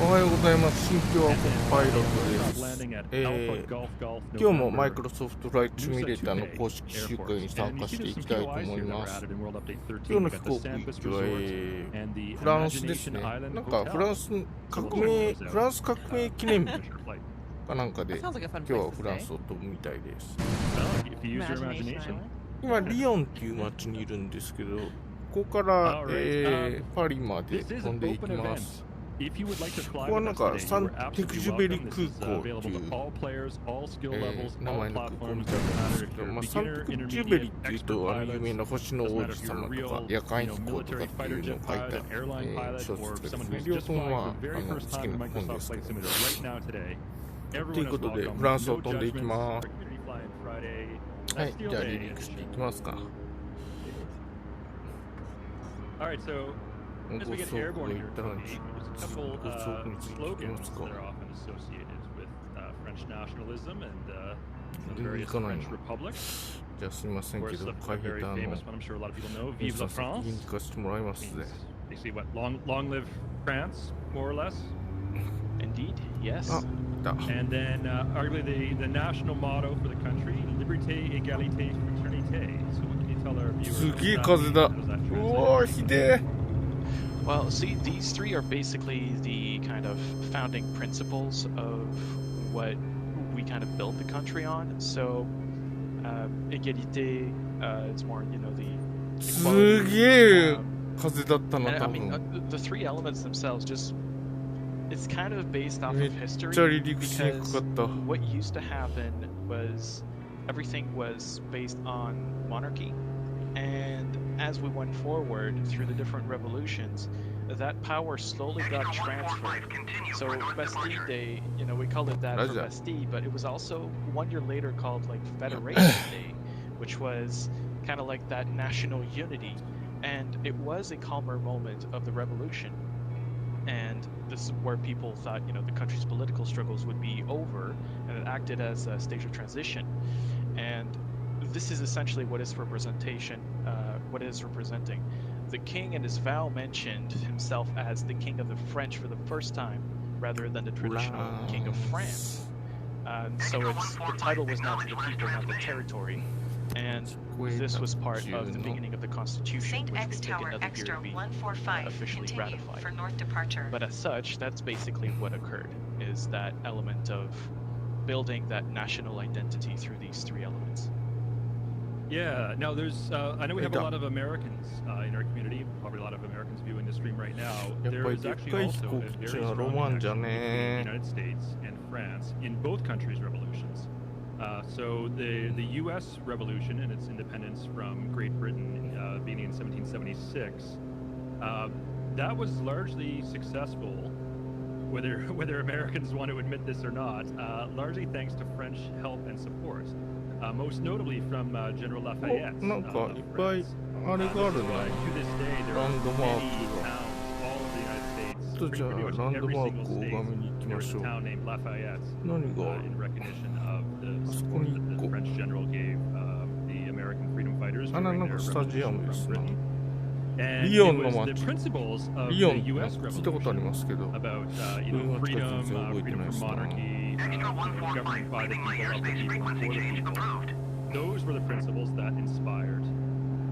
おはようございます。新居はパイロットです。今日もマイクロソフトフライトシミュレーターの公式集会に参加していきたいと思います。今日の飛行機は、フランスですね。なんかフランス革命記念日かなんかで、今日はフランスを飛ぶみたいです。今、リヨンっていう街にいるんですけど、ここから、パリまで飛んでいきます。ここはなんかサンテクジュベリ空港っていう、名前の空港みたいなんですけど、サンテクジュベリっていうと有名な星の王子様とか夜間飛行とかっていうのを書いた、小説ですね。両方は好きな本ですけど。ということでフランスを飛んでいきます。はい、じゃあ離陸していきますか。ご走行が行ったらにご走行についていきますか。全然行かないの。じゃあすみませんけど、海兵隊の皆さん先に行かせてもらいますぜ。Indeed, yes. And then, arguably the national motto for the country, liberté, égalité, fraternité. So what can you tell our viewers? すげえ風だ。うわー、ひでえ。Well, see, these three are basically the kind of founding principles of what we kind of built the country on. So, égalité, it's more, you know, the すげえ風だったな、多 I mean, 分。 the three elements themselves just it's kind of based off め of っ history ちゃ離陸しにく because かった。 what used to happen was everything was based on monarchy, and as we went forward through the different revolutions, that power slowly got transferred. So Bastille Day, you know, we called it that for Bastille, but it was also 1 year later called like Federation Day, which was kind of like that national unity, and it was a calmer moment of the revolution. And this is where people thought, you know, the country's political struggles would be over, and it acted as a stage of transition. And this is essentially what is representing. The king in his vow mentioned himself as the king of the French for the first time, rather than the traditional king of France. So the title was not to the people, not the territory. And this was part of the beginning of the Constitution, which would take another year to be officially ratified. But as such, that's basically what occurred, is that element of building that national identity through these three elements. Yeah, now there's, I know we have a lot of Americans in our community, probably a lot of Americans viewing the stream right now. There is actually also a very strong connection between the United States and France in both countries' revolutions. So the U.S. Revolution and its independence from Great Britain beginning in 1776, that was largely successful, whether Americans want to admit this or not, largely thanks to French help and support, most notably from General Lafayette. なんかいっぱいあれがあるね。ランドマークが。ちょっとじゃあランドマークを拝みに行きましょう。何があそこに1個。なんかスタジアムですね。リヨンの街。リヨンって聞いたことありますけど、どういう街か全然覚えてないですな。Those were the principles that inspired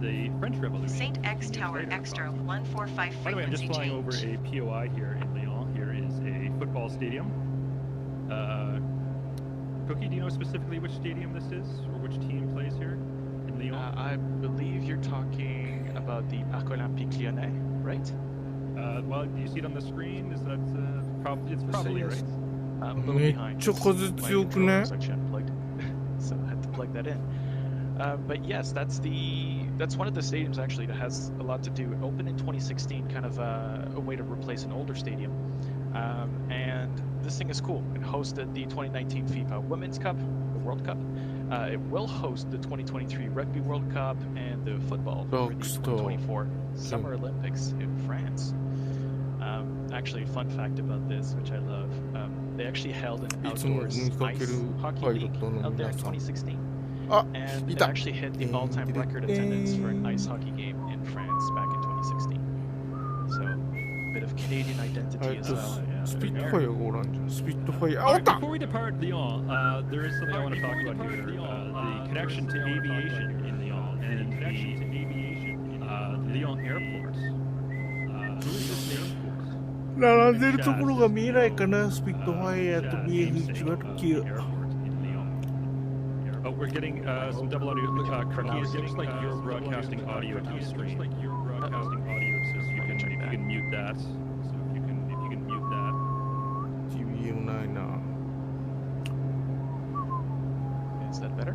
the French Revolution. St. X Tower Extra 145 frequency. By the way, I'm just flying over a POI here in Lyon. Here is a football stadium. Cookie, do you know specifically which stadium this is, or which team plays here in Lyon? I believe you're talking about the Parc Olympique Lyonnais, right? Well, do you see it on the screen? Is that it's probably right. I'm a little behind. So I had to plug that in. But yes, that's one of the stadiums actually that has a lot to do. It opened in 2016, kind of a way to replace an older stadium. And this thing is cool. It hosted the 2019 FIFA Women's Cup, the World Cup. It will host the 2023 Rugby World Cup and the football for the 2024 Summer Olympics in France. Actually, a fun fact about this, which I love, they actually held an outdoors ice hockey league out there in 2016. And it actually hit the all-time record attendance for an ice hockey game in France back in 2016. So, a bit of of Canadian identity as well. スピットファイアがおらんじゃん。スピットファイア。あ、おった Before we depart Lyon, there is something I want to talk about here. The connection to aviation in Lyon and the Lyon airport. Who is this airport? 並んでるところが見えないかな、スピットファイアと BF109。Oh, we're getting some double audio. Cookies, it looks like you're broadcasting audio to the stream. You're broadcasting audio, so if you can mute that. So if you can mute that. TBM ないな。Is that better?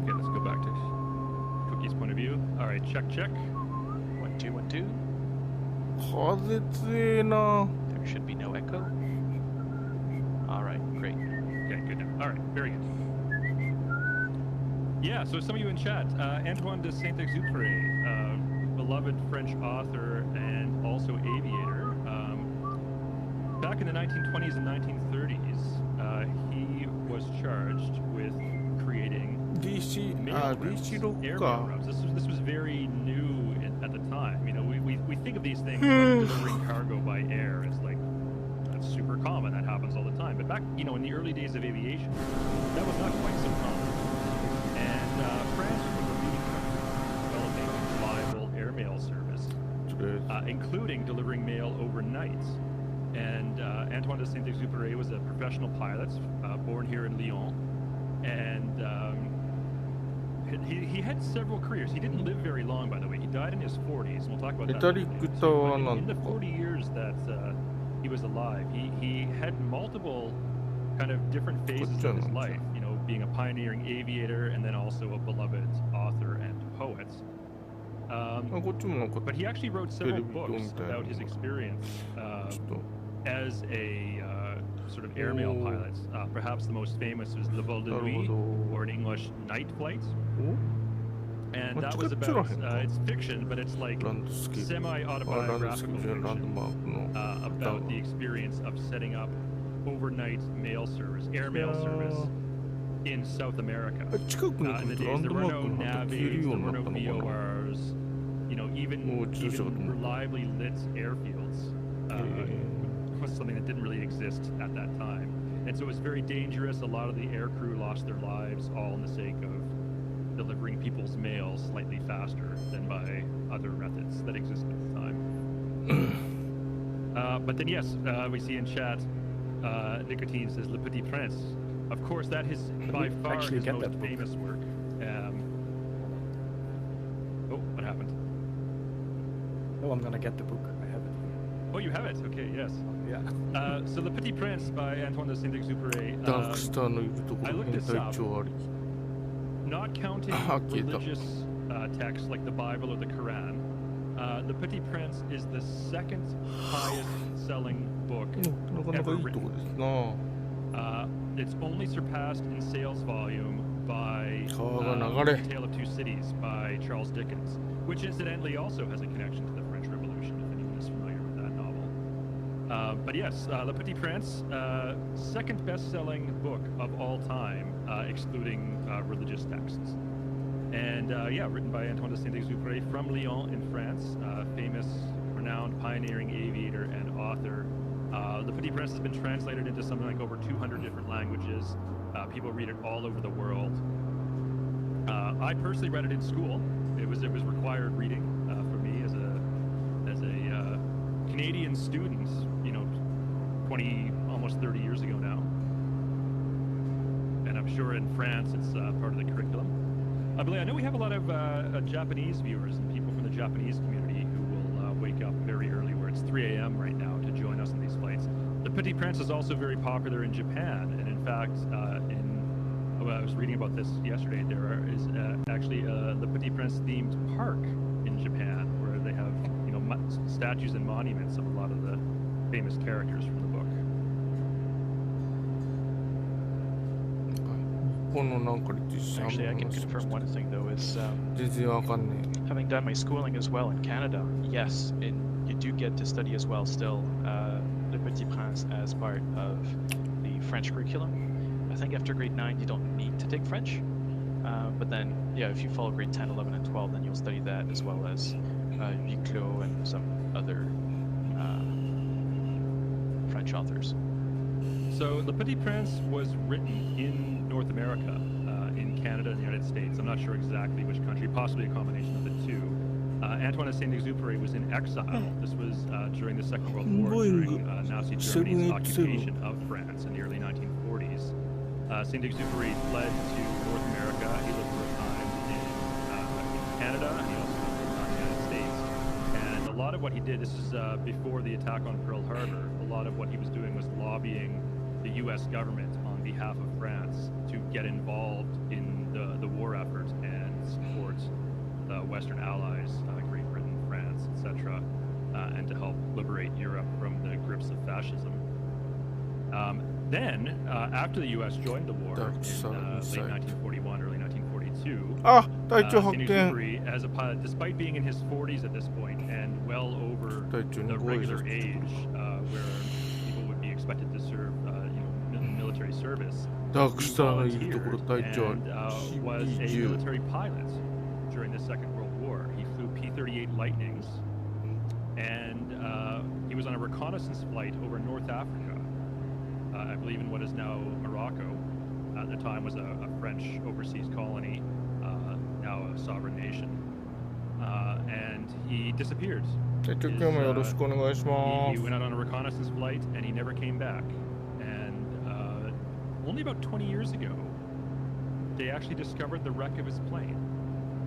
Okay, let's go back to Cookie's point of view. All right, check. 1, 2, 1, 2. 風強えな。 There should be no echo. All right, great. Okay, good now. All right, very good. Yeah, so some of you in chat, Antoine de Saint-Exupéry, beloved French author and also aviator. Back in the 1920s and 1930s, he was charged with creating DC あ、DC6 airmail か。 routes. This was very new at the time. You know, we think of these things like delivering cargo by air. It's like that's super common. That happens all the time. But back, you know, in the early days of aviation, that was not quite so common. And France was the leading country developing reliable airmail service, including delivering mail overnight. And Antoine de Saint-Exupéry was a professional pilot, born here in Lyon, and he had several careers. He didn't live very long, by the way. He died in his 40s. We'll talk about that. In the 40 years that he was alive, he had multiple kind of different phases of his life. You know, being a pioneering aviator and then also a beloved author and poet. But he actually wrote several books about his experience as a sort of airmail pilot. Perhaps the most famous is Le Vol de Nuit, or in English, Night Flight. And that was about, it's fiction, but it's like semi-autobiographical fiction about the experience of setting up overnight mail service, airmail service in South America. In the days, there were no navies, there were no VORs, you know, even reliably lit airfields was something that didn't really exist at that time. And so it was very dangerous. A lot of the air crew lost their lives all in the sake of delivering people's mail slightly faster than by other methods that existed at the time. But then yes, we see in chat, Nicotine says Le Petit Prince. Of course, that is by far his most famous work. Oh, what happened? Oh, I'm gonna get the book. I have it. Oh, you have it? Okay, yes. Yeah. So Le Petit Prince by Antoine de Saint-Exupéry. I looked this up. Not counting religious texts like the Bible or the Quran, Le Petit Prince is the second highest selling book ever written. It's only surpassed in sales volume by The Tale of Two Cities by Charles Dickens, which incidentally also has a connection to the French Revolution, if anyone is familiar with that novel. But yes, Le Petit Prince, second best-selling book of all time, excluding religious texts. And yeah, written by Antoine de Saint-Exupéry from Lyon in France, famous, renowned, pioneering aviator and author. Le Petit Prince has been translated into something like over 200 different languages. People read it all over the world. I personally read it in school. It was required reading for me as a Canadian student, you know, almost 30 years ago now. And I'm sure in France it's part of the curriculum. I know we have a lot of Japanese viewers and people from the Japanese community who will wake up very early, where it's 3 a.m. right now, to join us in these flights. The Petit Prince is also very popular in Japan, and in fact, I was reading about this yesterday. There is actually the Petit Prince themed park in Japan, where they have, you know, statues and monuments of a lot of the famous characters from the book. Actually, I can confirm one thing though, is having done my schooling as well in Canada, yes, you do get to study as well still Le Petit Prince as part of the French curriculum. I think after grade 9 you don't need to take French, but then yeah, if you follow grade 10, 11 and 12, then you'll study that as well as Viclo and some other French authors. So Le Petit Prince was written in North America, in Canada and the United States. I'm not sure exactly which country, possibly a combination of the two. Antoine de Saint-Exupéry was in exile. This was during the Second World War, during Nazi Germany's occupation of France in the early 1940s. Saint-Exupéry fled to North America. He lived for a time in Canada, and he also lived for a time in the United States. And a lot of what he did, this is before the attack on Pearl Harbor, a lot of what he was doing was lobbying the U.S. government on behalf of France to get involved in the war effort and support the Western allies, Great Britain, France, etc., and to help liberate Europe from the grips of fascism. Then, after the U.S. joined the war in late 1941, early 1942, Saint-Exupéry, as a pilot, despite being in his 40s at this point and well over the regular age where people would be expected to serve military service, he volunteered and was a military pilot during the Second World War. He flew P-38 Lightnings, and he was on a reconnaissance flight over North Africa, I believe in what is now Morocco. At the time was a French overseas colony, now a sovereign nation. And he disappeared. He went out on a reconnaissance flight, and he never came back. And only about 20 years ago, they actually discovered the wreck of his plane.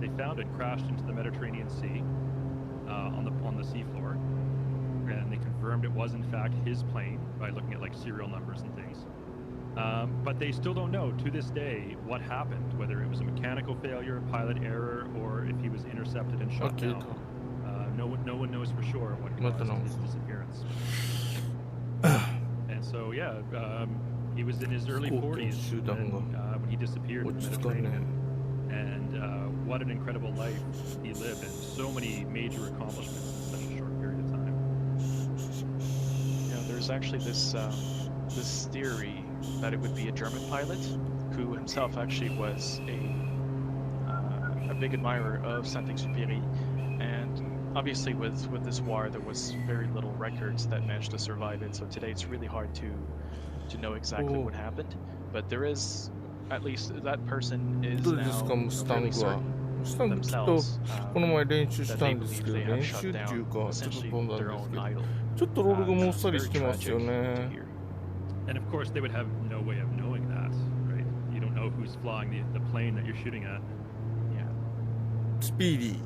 They found it crashed into the Mediterranean Sea on the seafloor, and they confirmed it was in fact his plane by looking at like serial numbers and things. But they still don't know to this day what happened, whether it was a mechanical failure, pilot error, or if he was intercepted and shot down. No one knows for sure what caused his disappearance. And so yeah, he was in his early 40s when he disappeared in the Mediterranean. And what an incredible life he lived, and so many major accomplishments in such a short period of time. Yeah, there's actually this theory that it would be a German pilot who himself actually was a big admirer of Saint-Exupéry, and obviously with this war there was very little records that managed to survive it, so today it's really hard to know exactly what happened, but there is at least that person is now really certain themselves that they believe they have shut down essentially their own idol. It's very tragic to hear. And of course, they would have no way of knowing that, right? You don't know who's flying the plane that you're shooting at. Yeah. Speedy.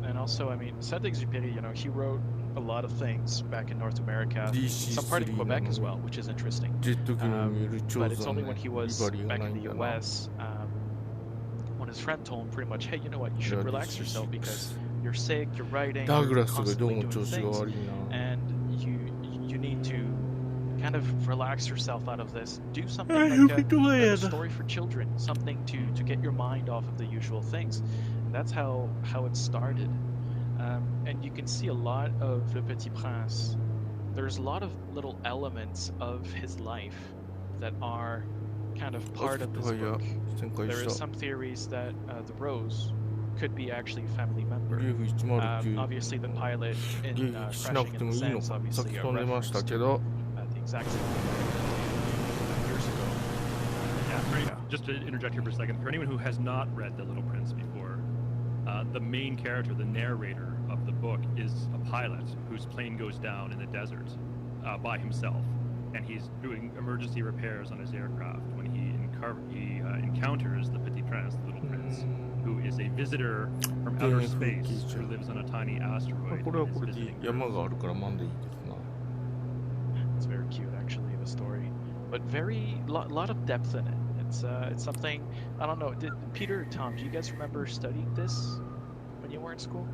And also, I mean, Saint-Exupéry, he wrote a lot of things back in North America, some part of Quebec as well, which is interesting. But it's only when he was back in the US, when his friend told him pretty much, hey, you know what, you should relax yourself because you're sick, you're writing, you're constantly doing things, and you need to kind of relax yourself out of this. Do something like a story for children, something to get your mind off of the usual things. And that's how it started. And you can see a lot of Le Petit Prince. There's a lot of little elements of his life that are kind of part of this book. There are some theories that the Rose could be actually a family member. Obviously, the pilot in Crashing in the Sands, obviously a reference to the exact same thing years ago. Just to interject here for a second, for anyone who has not read The Little Prince before, the main character, the narrator of the book, is a pilot whose plane goes down in the desert by himself, and he's doing emergency repairs on his aircraft when he encounters the Petit Prince, the Little Prince, who is a visitor from outer space who lives on a tiny asteroid. It's very cute, actually, the story, but very lot of depth in it. It's something, I don't know. Peter or Tom, do you guys remember studying this when you were in school?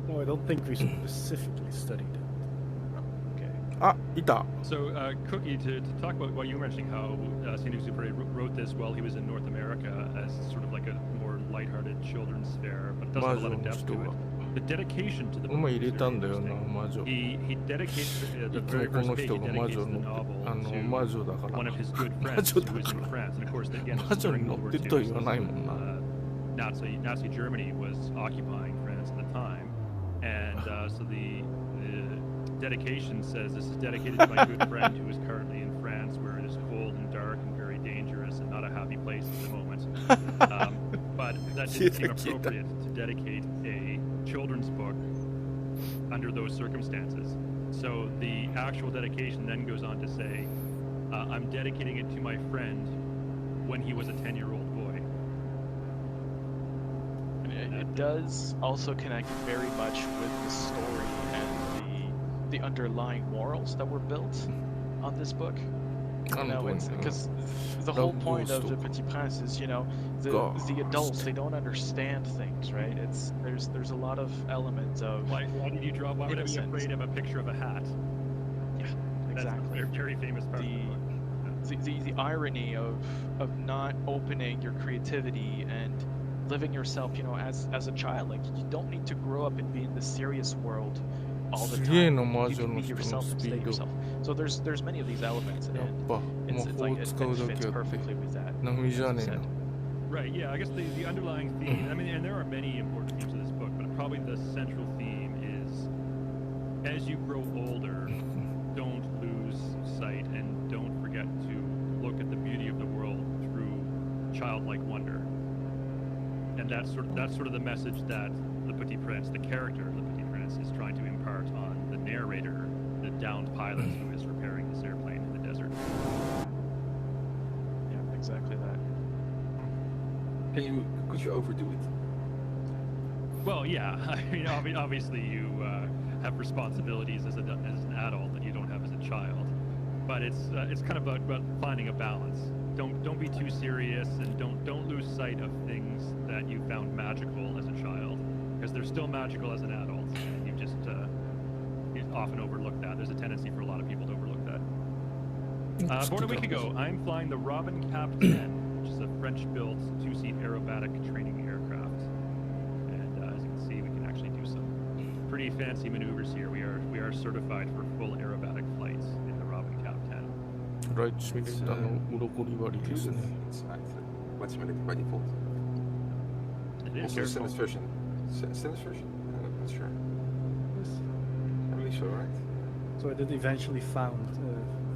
No, I don't think we specifically studied it. Okay. So, Cookie, to talk about what you were mentioning, how Saint-Exupéry wrote this while he was in North America as sort of like a more lighthearted children's fare, but it doesn't have a lot of depth to it. the dedication to the お前入れ book た is んだ very よな interesting. 魔女。 He dedicated the いつ very もこ first の page. 人 He が魔 dedicates 女 the の novel 魔女だか to ら one of his good 魔 friends 女 who だ was か in ら France. And of course, again, 魔女 during に乗 World って War とは II, 言わないもんな。 Nazi Germany was occupying France at the time, and so the dedication says, "This is dedicated to my good friend who is currently in France, where it is cold and dark and very dangerous and not a happy place at the moment." But that didn't seem appropriate to dedicate a children's book under those circumstances. So the actual dedication then goes on to say, "I'm dedicating it to my friend when he was a 10-year-old boy." It does also connect very much with the story and the underlying morals that were built on this book. You know, because the whole point of the Petit Prince is, you know, the adults, they don't understand things, right? There's a lot of elements of why did you draw? Why would I be afraid of a picture of a hat? Yeah, exactly. That's a very famous part. The irony of not opening your creativity and living yourself, you know, as a child. Like, you don't need to grow up and be in the serious world all the time. You can be yourself and stay yourself. So there's many of these elements, and it's like it fits perfectly with that. Right, yeah, I guess the underlying theme, I mean, and there are many important themes of this book, but probably the central theme is, as you grow older, don't lose sight and don't forget to look at the beauty of the world through childlike wonder. And that's sort of the message that the Petit Prince, the character of the Petit Prince, is trying to impart on the narrator, the downed pilot who is repairing this airplane in the desert. Yeah, exactly that. Could you overdo it? Well, yeah. I mean, obviously you have responsibilities as an adult that you don't have as a child, but it's kind of about finding a balance. Don't be too serious, and don't lose sight of things that you found magical as a child, because they're still magical as an adult. And you just you often overlook that. There's a tendency for a lot of people to overlook that. About a week ago, I'm flying the Robin Cap 10, which is a French-built two-seat aerobatic training aircraft. And as you can see, we can actually do some pretty fancy maneuvers here. We are certified for full aerobatic flights in the Robin Cap 10. フライトシミュレーターの鱗割りですね。What's simulated by default? Also, Standard version. Standard version? I'm not sure. I believe so, right? So I did eventually find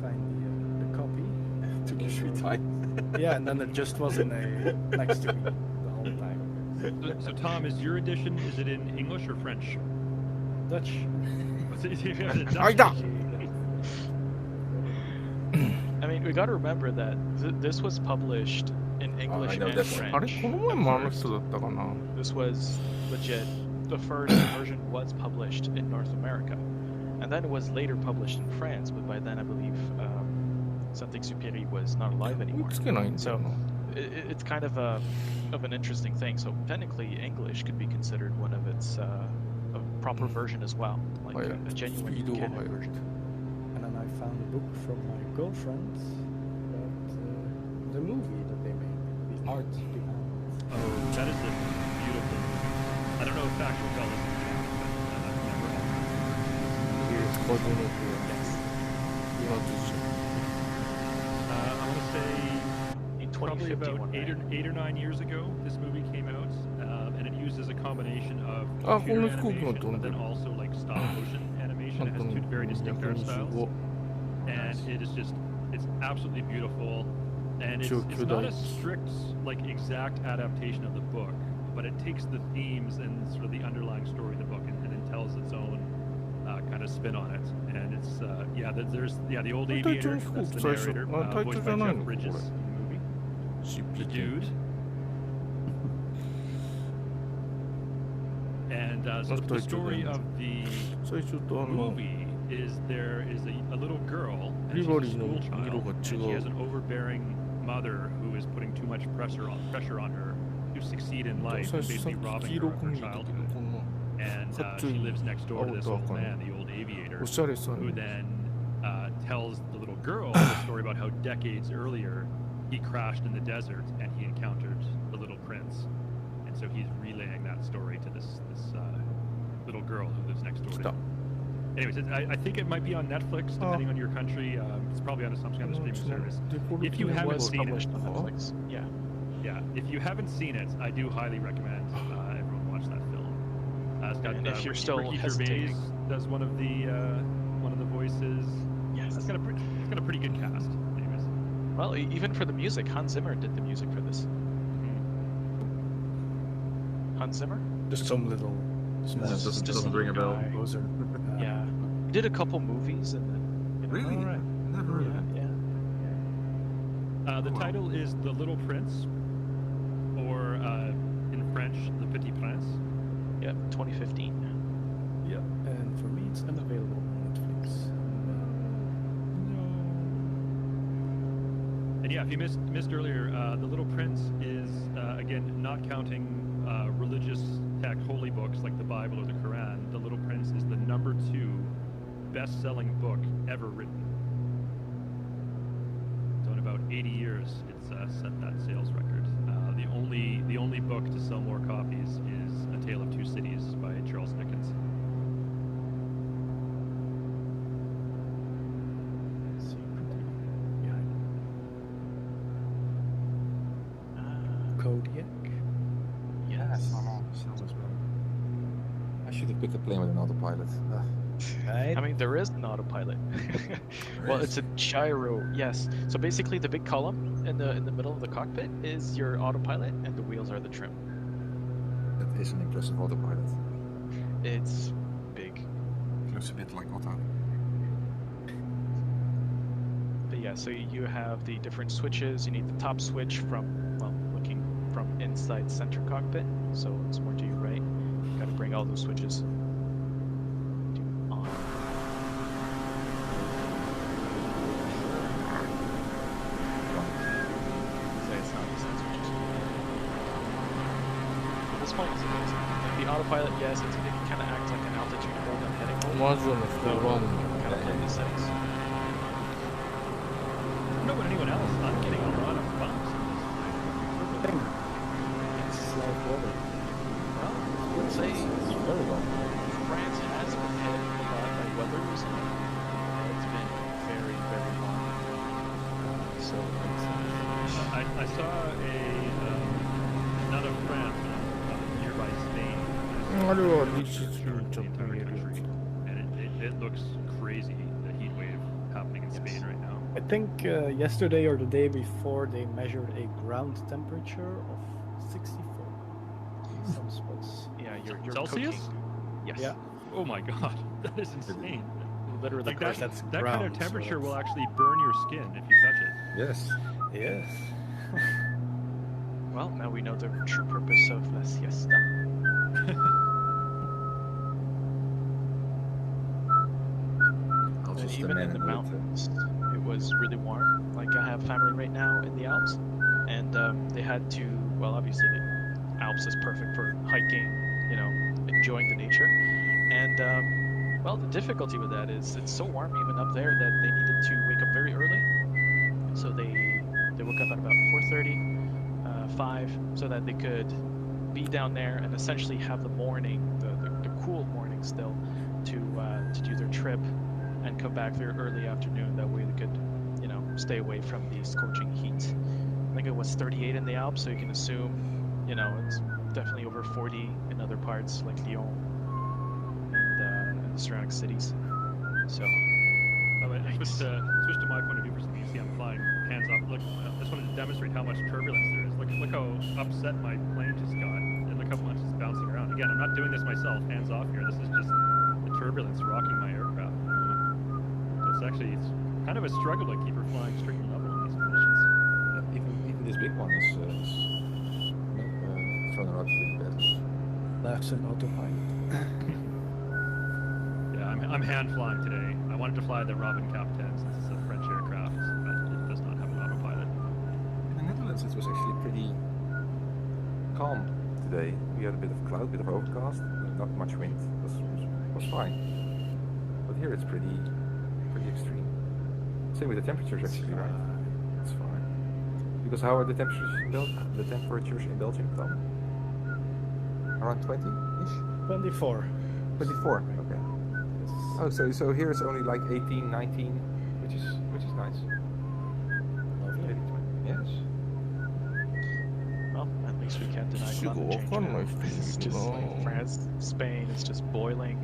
the copy. Took you sweet time. Yeah, and then it just wasn't next to me the whole time. So Tom, is your edition, is it in English or French? Dutch. I mean, we got to remember that this was published in English and French. あれこの前もあの人だったかな。 This was legit. The first version was published in North America, and then it was later published in France. But by then, I believe Saint-Exupéry was not alive anymore. So it's kind of an interesting thing. So technically, English could be considered one of its a proper version as well, like a genuine canon version. And then I found a book from my girlfriend about the movie that they made, the art behind it. Oh, that is a beautiful. I don't know if factual tell us, but I remember all. Yes. I want to say probably about 8 or 9 years ago, this movie came out, and it uses a combination of computer animation, but then also like stop motion animation. It has two very distinct art styles, and it is just, it's absolutely beautiful, and it's not a strict, like, exact adaptation of the book, but it takes the themes and sort of the underlying story of the book and then tells its own kind of spin on it. And it's there's the old aviator, that's the narrator, voiced by Jeff Bridges in the movie. The dude. And so the story of the movie is there is a little girl, and she's a school child, and she has an overbearing mother who is putting too much pressure on her to succeed in life, and basically robbing her of her childhood. And she lives next door to this old man, the old aviator, who then tells the little girl the story about how decades earlier he crashed in the desert and he encountered the little prince. And so he's relaying that story to this little girl who lives next door to him. Anyways, I think it might be on Netflix, depending on your country. It's probably on some kind of streaming service. If you haven't seen it, on Netflix. Yeah. Yeah, if you haven't seen it, I do highly recommend everyone watch that film. It's got, and if you're still Ricky hesitating, Gervais does one of the voices. Yes, it's got a pretty good cast. Anyways. Well, even for the music, Hans Zimmer did the music for this. Hans Zimmer? Just some little. Doesn't ring a bell. Yeah, he did a couple movies and then. Really? Right. Never heard of it. Yeah. The title is The Little Prince, or in French, Le Petit Prince. Yep, 2015. Yeah, and for me, it's unavailable on Netflix. And yeah, if you missed earlier, The Little Prince is again not counting religious text, holy books like the Bible or the Quran. The Little Prince is the #2 best-selling book ever written. So in about 80 years, it's set that sales record. The only book to sell more copies is A Tale of Two Cities by Charles Dickens. Kodiak. Yes. I should have picked a plane with an autopilot. Right. I mean, there is an autopilot. Well, it's a gyro. Yes. So basically, the big column in the middle of the cockpit is your autopilot, and the wheels are the trim. That is an impressive autopilot. It's big. Looks a bit like Otto. But yeah, so you have the different switches. You need the top switch from, well, looking from inside center cockpit. So it's more to your right. You got to bring all those switches to on. So it's not these switches. At this point, it's amazing. Like the autopilot, yes, it kind of acts like an altitude hold and heading hold. Kind of play these settings. I don't know about anyone else. I'm getting a lot of bumps. It's like water. Well, I would say France has been hit a lot by weather recently. It's been very, very long. So I saw not a France, but nearby Spain. And it looks crazy, the heat wave happening in Spain right now. I think yesterday or the day before they measured a ground temperature of 64 in some spots. yeah, you're Celsius? cooking. Yes. Yeah. Oh my god, that is insane. Literally, Like that, that's that kind of ground, so temperature that's- will actually burn your skin if you touch it. Yes. Yes. well, now we know the true purpose of la siesta. I'll And just even in the mountains, it was really warm. Like I have family right now in the Alps, and they had to. Well, obviously, the Alps is perfect for hiking. You know, enjoying the nature. And well, the difficulty with that is it's so warm even up there that they needed to wake up very early. So they woke up at about 4:30, 5, so that they could be down there and essentially have the morning, the cool morning still, to do their trip and come back there early afternoon. That way they could, you know, stay away from the scorching heat. I think it was 38 in the Alps, so you can assume, you know, it's definitely over 40 in other parts like Lyon and the surrounding cities. So, Switch to my point of view for some easy. I'm flying hands up. Look, I just wanted to demonstrate how much turbulence there is. Look how upset my plane just got, and look how much it's bouncing around. Again, I'm not doing this myself, hands off here. This is just the turbulence rocking my aircraft. So it's kind of a struggle to keep her flying straight and level in these conditions. Even this big one is thrown out pretty bad. That's an autopilot. Yeah, I'm hand flying today. I wanted to fly the Robin Cap 10 since it's a French aircraft, but it does not have an autopilot. In the Netherlands, it was actually pretty calm today. We had a bit of cloud, a bit of overcast, not much wind. It was fine. But here it's pretty extreme. Same with the temperatures actually, right? It's fine. Because how are the temperatures in Belgium? The temperatures in Belgium, Tom? Around 20-ish? 24. 24. Okay. Oh, so here it's only like 18, 19, which is nice. Lovely. Maybe 20. Yes. Well, at least we can't deny climate change. It's just like France, Spain, it's just boiling,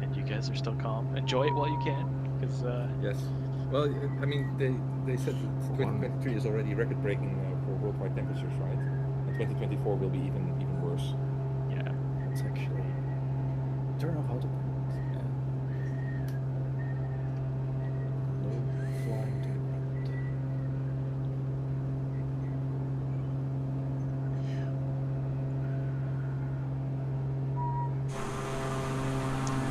and you guys are still calm. Enjoy it while you can, because yes. Well, I mean, they said that 2023 is already record-breaking for worldwide temperatures, right? And 2024 will be even worse. yeah. It's actually turn off autopilot. No flying to the ground.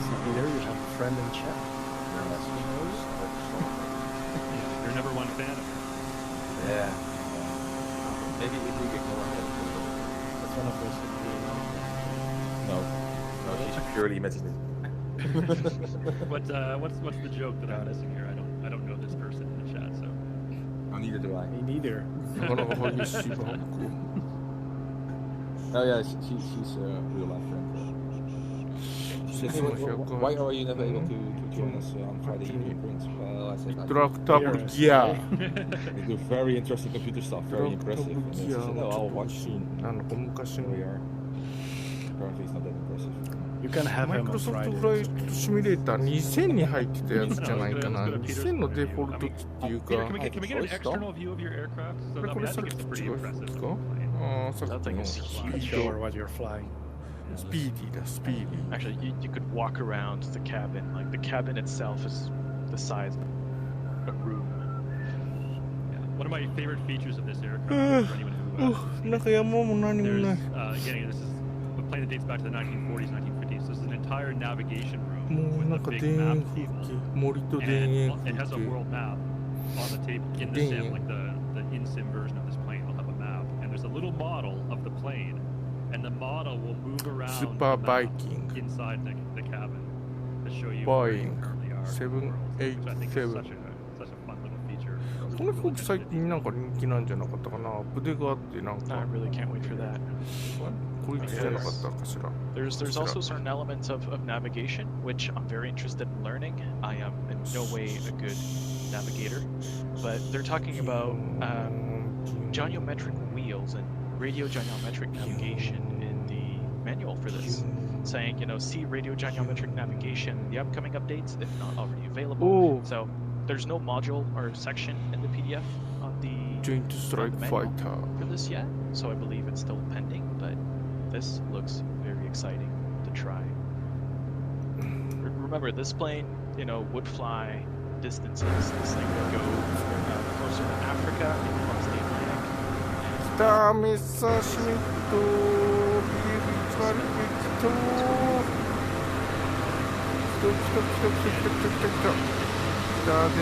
So there you have a friend in chat. You're number one fan of her. Yeah. Maybe we could ignore her. That's one of those. No, she's purely imaginative. What's the joke that I'm missing here? I don't know this person in the chat, so. Oh, neither do I. Me neither. Oh yeah, she's a real life friend. Why are you never able to join us on Friday evening, Prince? Well, I said Tractable gear. they do very interesting computer stuff, very impressive. And she said, oh, I'll watch. なんか昔 Here の we are. Apparently it's not that impressive. You can have マイ him ク on ロソフト Friday. フライトシミュレーター2000に入ってたやつじゃないかな。2000のデフォルト機っていうか、 Peter, can we get an external view of your aircraft? So, I こ mean, れ I さっ think き it's と pretty 違うやつ impressive. ですか？ああ、さっ That き thing の is ス huge. Not sure what you're flying. ピーディーだ、スピーディー。 Actually, you could walk around the cabin. Like the cabin itself is the size of a room. Yeah. One of my favorite features of this aircraft, for anyone who なんか山も何も there's ない。 again, this is a plane that dates back to the 1940s, 1950s. So this is an entire navigation room もうなん with か a 田 big 園 map 風 table. 景、森と田 And 園 it has a 風景。 world map on the table in the sim, like the in-sim version of this plane will have a map. And there's a little model of the plane, and the model will move around Super the map Viking. inside the cabin to show you Boeing where you currently are. in the world, which I think is 787 such a fun little feature. この飛行機最近なんか人気なんじゃなかったかな。筆があってなん I か really can't wait for that. こいつじゃなかったかしら。 There's also certain elements of navigation which I'm very interested in learning. I am in no way a good navigator, but they're talking about gynometric wheels and radio gynometric navigation in the manual for this, saying, see radio gynometric navigation in the upcoming updates, if not already available. Oh. So there's no module or section in the PDF on the Joint Strike manual Fighter. for this yet, so I believe it's still pending, but this looks very exciting to try. Remember, this plane, would fly distances. This thing would go closer to Africa and across the Atlantic. 来たメッサーシミット BF1 リクエスト来たで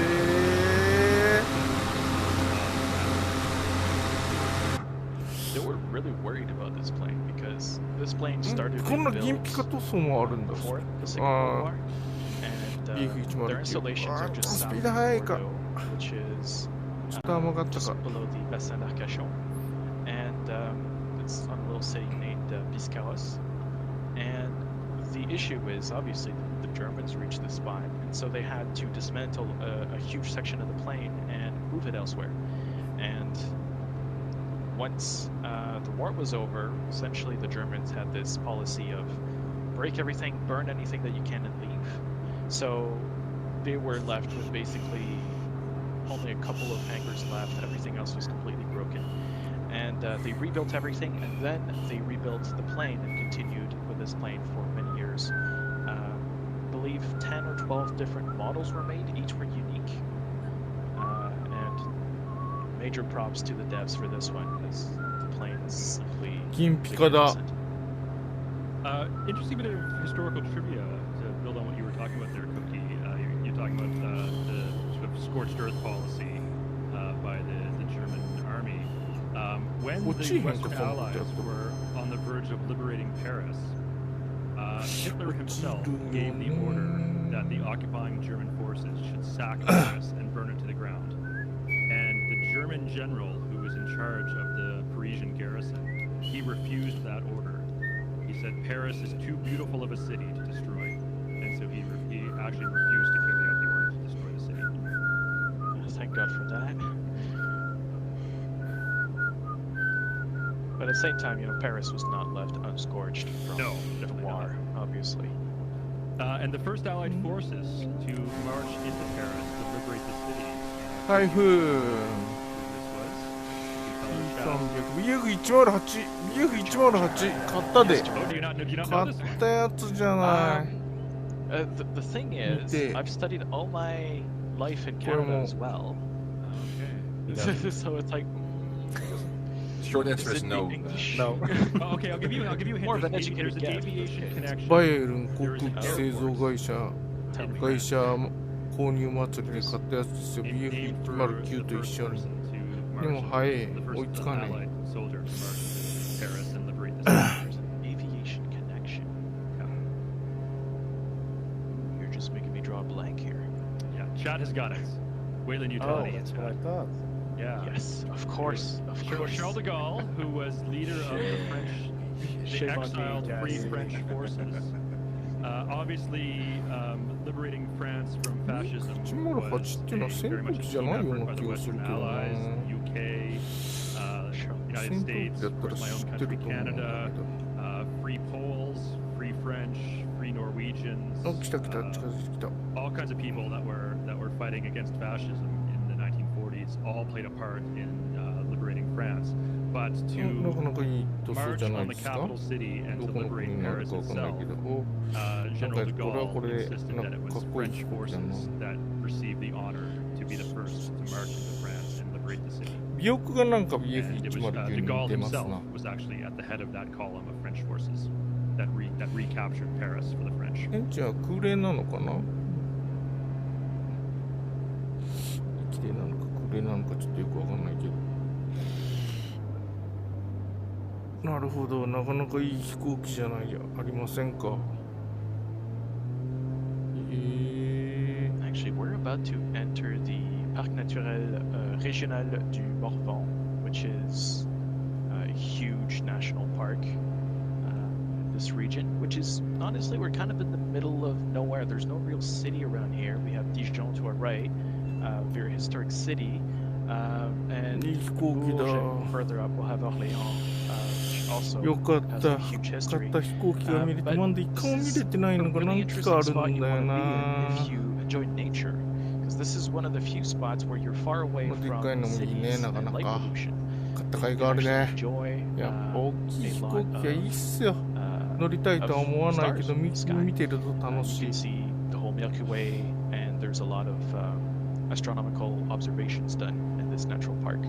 They were really worried about this plane because this plane started こんな being 銀 built ピカ塗装もあるんだ before the Second Ah. World War, and BF1 their installations are just Ah, south speed of high ka. Bordeaux, which is ちょっと甘かった just か below the Bassin d'Arcachon, and it's on a little city named Biscarrosse. And the issue is obviously the Germans reached the spot, and so they had to dismantle a huge section of the plane and move it elsewhere. And once the war was over, essentially the Germans had this policy of break everything, burn anything that you can, and leave. So they were left with basically only a couple of hangars left. Everything else was completely broken. And they rebuilt everything, and then they rebuilt the plane and continued with this plane for many years. I believe 10 or 12 different models were made. Each were unique. And major props to the devs for this one, because the plane is simply 銀ピカだ magnificent. Interesting bit of historical trivia to build on what you were talking about there, Cookie. You're talking about the sort of scorched earth policy by the German army. When the Western Allies were on the verge of liberating Paris, Hitler himself gave the order that the occupying German forces should sack Paris and burn it to the ground. And the German general who was in charge of the Parisian garrison, he refused that order. He said Paris is too beautiful of a city to destroy, and so he actually refused to carry out the order to destroy the city. Thank God for that. But at the same time, Paris was not left unscorched from the war, obviously. And the first Allied forces to march into Paris to liberate the city. 台風 BF108 BF108 買ったで 買ったやつじゃない The thing is, I've studied all my life in Canada as well. Okay. So it's like... Short answer is no. No. Oh, okay, I'll give you a hint. More of an educated There's an guess. aviation connection. バイエルン航空機製造会社購入祭りで買ったやつですよ BF109 と一緒にでも早い追いつかない Aviation connection. You're just making me draw a blank here. Yeah, Chad has got it. Wayland Utah. Oh, that's what I thought. Yeah. Yes, of course, of course. Charles de Gaulle, who was leader of the French, the exiled Free French forces, obviously liberating France from fascism was very much a key effort by the Western Allies, UK, United States, of course, my own country, Canada, free Poles, free French, free Norwegians, all kinds of people that were fighting against fascism in the 1940s, all played a part in liberating France. But to march on the capital city and to liberate Paris itself, General de Gaulle insisted that it was French forces that received the honor to be the first to march into France and liberate the city. 尾翼がなんか And it was de Gaulle BF109 に出ますな himself was actually at the head of that column of French forces that recaptured Paris for the French. じゃあ空冷なのかな液冷なのか空冷なのかちょっとよくわかんないけどなるほどなかなかいい飛行機じゃないやありませんかActually, we're about to enter the Parc Naturel Régional du Morvan, which is a huge national park in this region, which is, honestly, we're kind of in the middle of nowhere. There's no real city around here. We have Dijon to our right, a very historic city, and Bourges, further up, we'll have Orléans, which also よかっ has た a huge 買 history. った飛行機が見れてまだ一回も見れてないのが Really 何機か interesting ある spot ん you だよ want to な be in if you enjoy nature, because this is one of the few spots where you're far away まあでっ from かいのもいいね cities なか and な light か pollution. 買った甲斐 You があ can る actually ね enjoy やっぱ大きい飛行機はいいっすよ uh, 乗りたいとは思わないけ of ど stars in the sky. 見てると楽 You しい can see the whole Milky Way, and there's a lot of astronomical observations done in this natural park.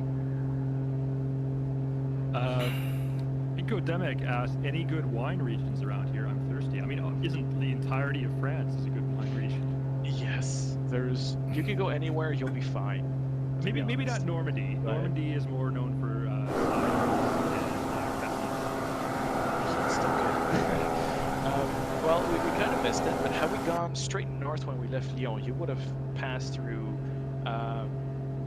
Inco Demic asked, any good wine regions around here? I'm thirsty. I mean, isn't the entirety of France is a good wine region? Yes, you can go anywhere, you'll be fine. Maybe not Normandy. Right. Normandy is more known for Well, we kind of missed it, but had we gone straight north when we left Lyon, you would have passed through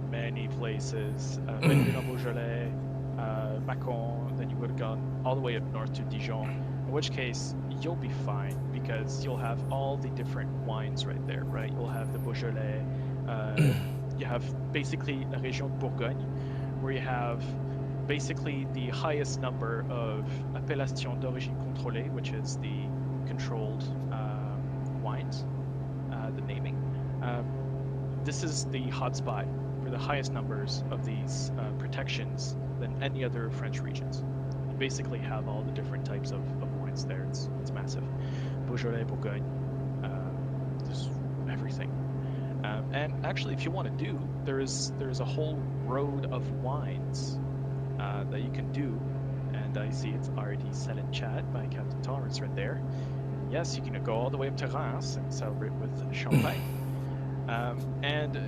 many places, Beaujolais, Mâcon, then you would have gone all the way up north to Dijon, in which case you'll be fine because you'll have all the different wines right there, right? You'll have the Beaujolais, you have basically La Région de Bourgogne, where you have basically the highest number of appellation d'origine contrôlée, which is the controlled wines, the naming. This is the hotspot for the highest numbers of these protections than any other French regions. You basically have all the different types of wines there. It's massive. Beaujolais, Bourgogne, there's everything. And actually, if you want to do, there's a whole road of wines that you can do. And I see it's already set in chat by Captain Torrance right there. And yes, you can go all the way up to Reims and celebrate with champagne. And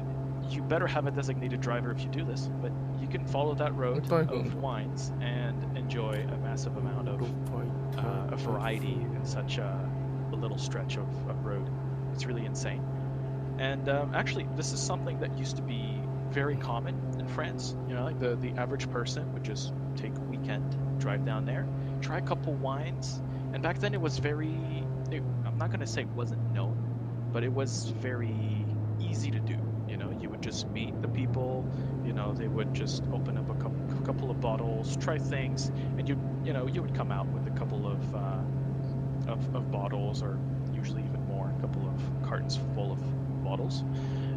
you better have a designated driver if you do this, but you can follow that road of wines and enjoy a massive amount of a variety in such a little stretch of road. It's really insane. And actually, this is something that used to be very common in France. You know, like the average person would just take a weekend, drive down there, try a couple wines, And back then it was I'm not going to say it wasn't known, but it was very easy to do. You know, you would just meet the people, you know, they would just open up a couple of bottles, try things, and you would come out with a couple of bottles, or usually even more, a couple of cartons full of bottles.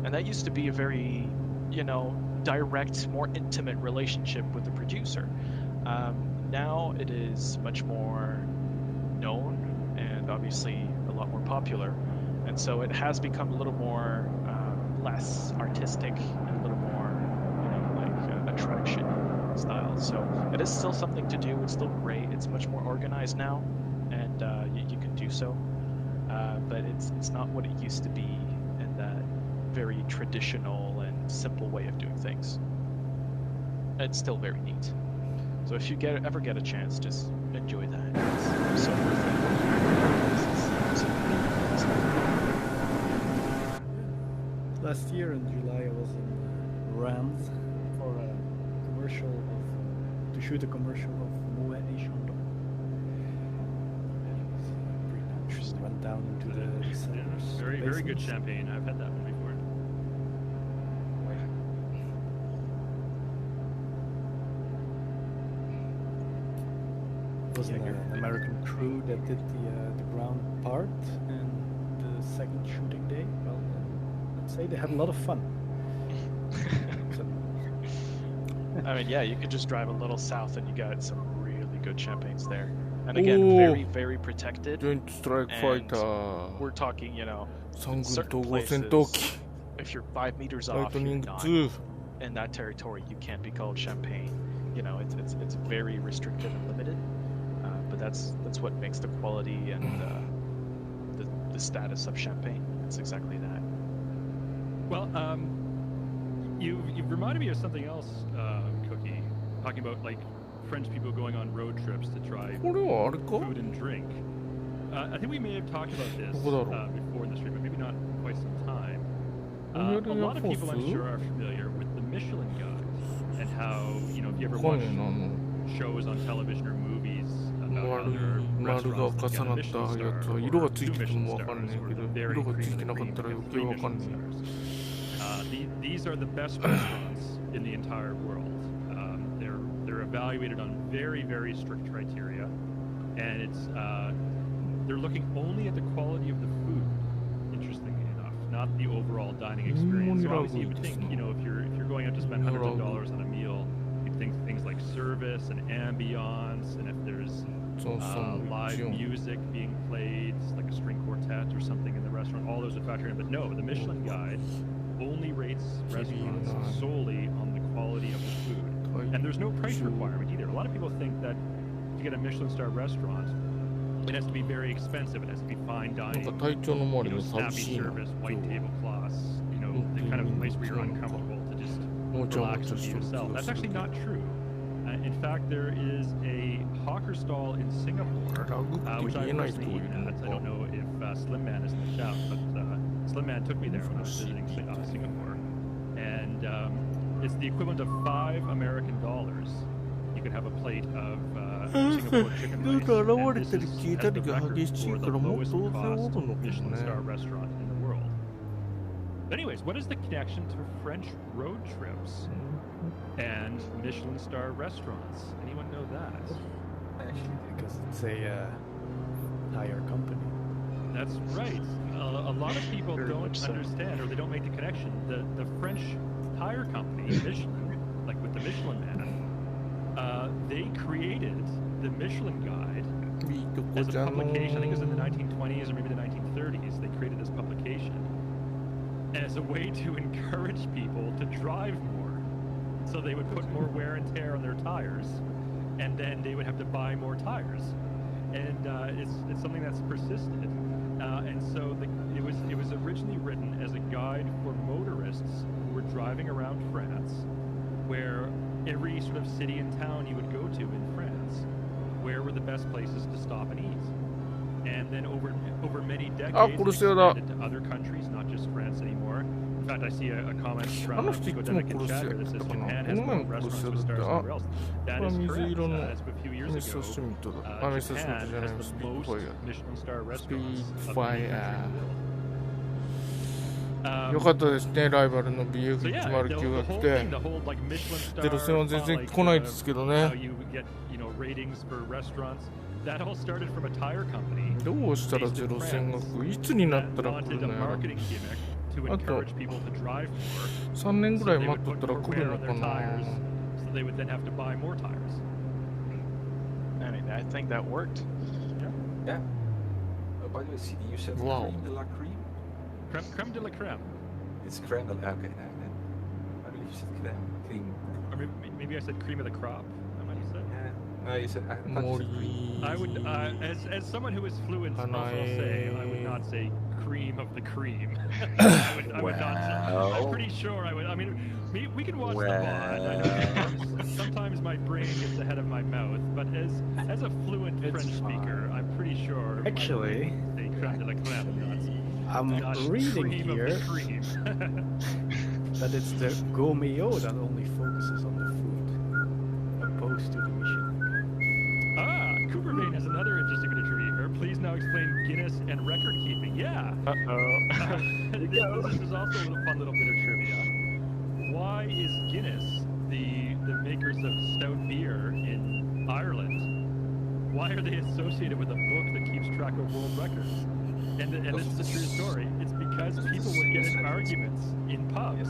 And that used to be a very, you know, direct, more intimate relationship with the producer. Now it is much more known and obviously a lot more popular, and so it has become a little more less artistic and a little more, you know, like attraction style. So it is still something to do. It's still great. It's much more organized now, and you can do so, but it's not what it used to be in that very traditional and simple way of doing things. It's still very neat. So if you ever get a chance, just enjoy that. It's so worth it. Last year in July, I was in Rand for a commercial to shoot a commercial of Moet et Chandon. And it was pretty interesting. Went down into the cellars. Very good champagne. I've had that one before. It was an American crew that did the ground part, and the second shooting day, well, I'd say they had a lot of fun. I mean, yeah, you could just drive a little south and you got some really good champagnes there. And again, very, very protected. Joint Strike Fighter. We're talking, you know, 三軍 certain 統合戦闘 places, 機 if you're 5 meters ライ off, トニ you're ング not 2 in that territory. You can't be called champagne. You know, it's very restricted and limited. But that's what makes the quality and the status of champagne. It's exactly that. Well, you've reminded me of something else, Cookie, talking about like French people going on road trips to try これはあれか food and drink. I think we may have talked about this どこだろう before in the stream, but maybe not in quite some time. Where A do lot of you people, I'm have sure, are familiar with the Michelin Guide and how, you know, if you ever わかん watch ねえなあの shows on television or movies about 丸 other が restaurants that 重な get っ a た Michelin やつ star は色が or つい 2てて Michelin もわかん stars ねえ or けど the very 色がつい cream て of な the かったら cream, 余計 3 わかん Michelin ね stars. These are the best restaurants in the entire world. They're evaluated on very, very strict criteria, and they're looking only at the quality of the food. Interestingly enough, not the overall dining experience. So obviously, you would think, you know, if you're going out to spend hundreds of dollars on a meal, you'd think things like service and ambiance, and if there's live music being played, like a string quartet or something in the restaurant, all those would factor in. But no, the Michelin Guide only rates restaurants solely on the quality of the food. And there's no price requirement either. A lot of people think that to get a Michelin star restaurant, it has to be very expensive. It has to be fine なん dining, か体調の周 you り know, が寂 snappy しいな service, 今 white 日 tablecloths, you know, the kind of place where you're uncomfortable to just もちゃも relax ちゃ and し be てる気 yourself. が That's する actually けど not true. In fact, there is a hawker stall in Singapore, ラグっ which て I 見えない人 personally がい eaten るの at. I か don't know if Slim Man is in the chat, but Slim Man took me there when I was visiting Singapore. And it's the equivalent of $5 American. You can have a plate of Singapore chicken なん rice. か現 And れ this たり is 消え has た the りが record 激しい for か the らもっ lowest と大勢 cost おるのかも Michelin ね star restaurant in the world. Anyways, what is the connection to French road trips and Michelin star restaurants? Anyone know that? Actually, because it's a tire company. That's right. A lot of people Very don't much so. understand, or they don't make the connection. The French tire company, Michelin, like with the Michelin Man, they created the Michelin Guide いいとこ as じ a ゃの publication. I think it was in the 1920s or maybe the 1930s. They created this publication as a way to encourage people to drive more. So they would put more wear and tear on their tires, and then they would have to buy more tires. And it's something that's persisted. And so it was originally written as a guide for motorists who were driving around France, where every sort of city and town you would go to in France, where were the best places to stop and eat. And then over many decades, it expanded to other countries, not just France anymore. fact, I see a comment from Godemic in chat here that says Japan has more restaurants with stars than anywhere else. That is correct. As of a few years ago, Japan has the most Michelin star restaurants of any country in the world. よかったですね、ライバルの BF109 が来て。で、路線は全然来ないですけどね。どうしたら0線が来る？いつになったら来るのやろ。あと3年ぐらい待っとったら来るのかな。I think that worked. Yeah. By the way, CD, you said Wow. creme de la creme? Creme de la creme. It's creme de la creme. I believe you said creme. Or maybe I said cream of the crop. I might have said. Yeah. No, you said. I thought you said cream. I would, as someone who is fluent, I'll say I would not say cream of the cream. I would not. I'm pretty sure I would. I mean, we can watch the VOD. I know sometimes my brain gets ahead of my mouth, but as a fluent French speaker, I'm pretty sure. Actually, say creme de la creme. I'm reading here that it's the Gourmet that only focuses on the food, opposed to the Michelin. Cooper Vane has another interesting bit of trivia here. Please now explain Guinness and record keeping. Yeah. This is also a fun little bit of trivia. Why is Guinness, the makers of stout beer in Ireland, why are they associated with a book that keeps track of world records? And this is a true story. It's because people would get in arguments in pubs.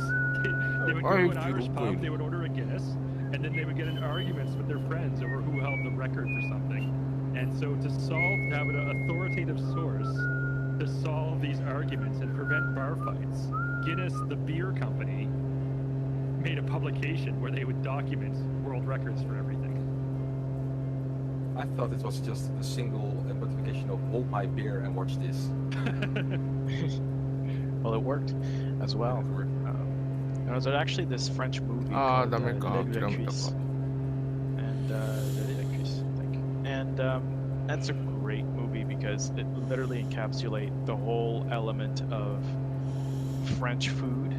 They would go to an Irish pub, they would order a Guinness, and then they would get in arguments with their friends over who held the record for something. And so to have an authoritative source to solve these arguments and prevent bar fights, Guinness, the beer company, made a publication where they would document world records for everything. I thought it was just a single notification of hold my beer and watch this. Well, it worked as well. There was actually this French movie called and that's a great movie because it literally encapsulates the whole element of French food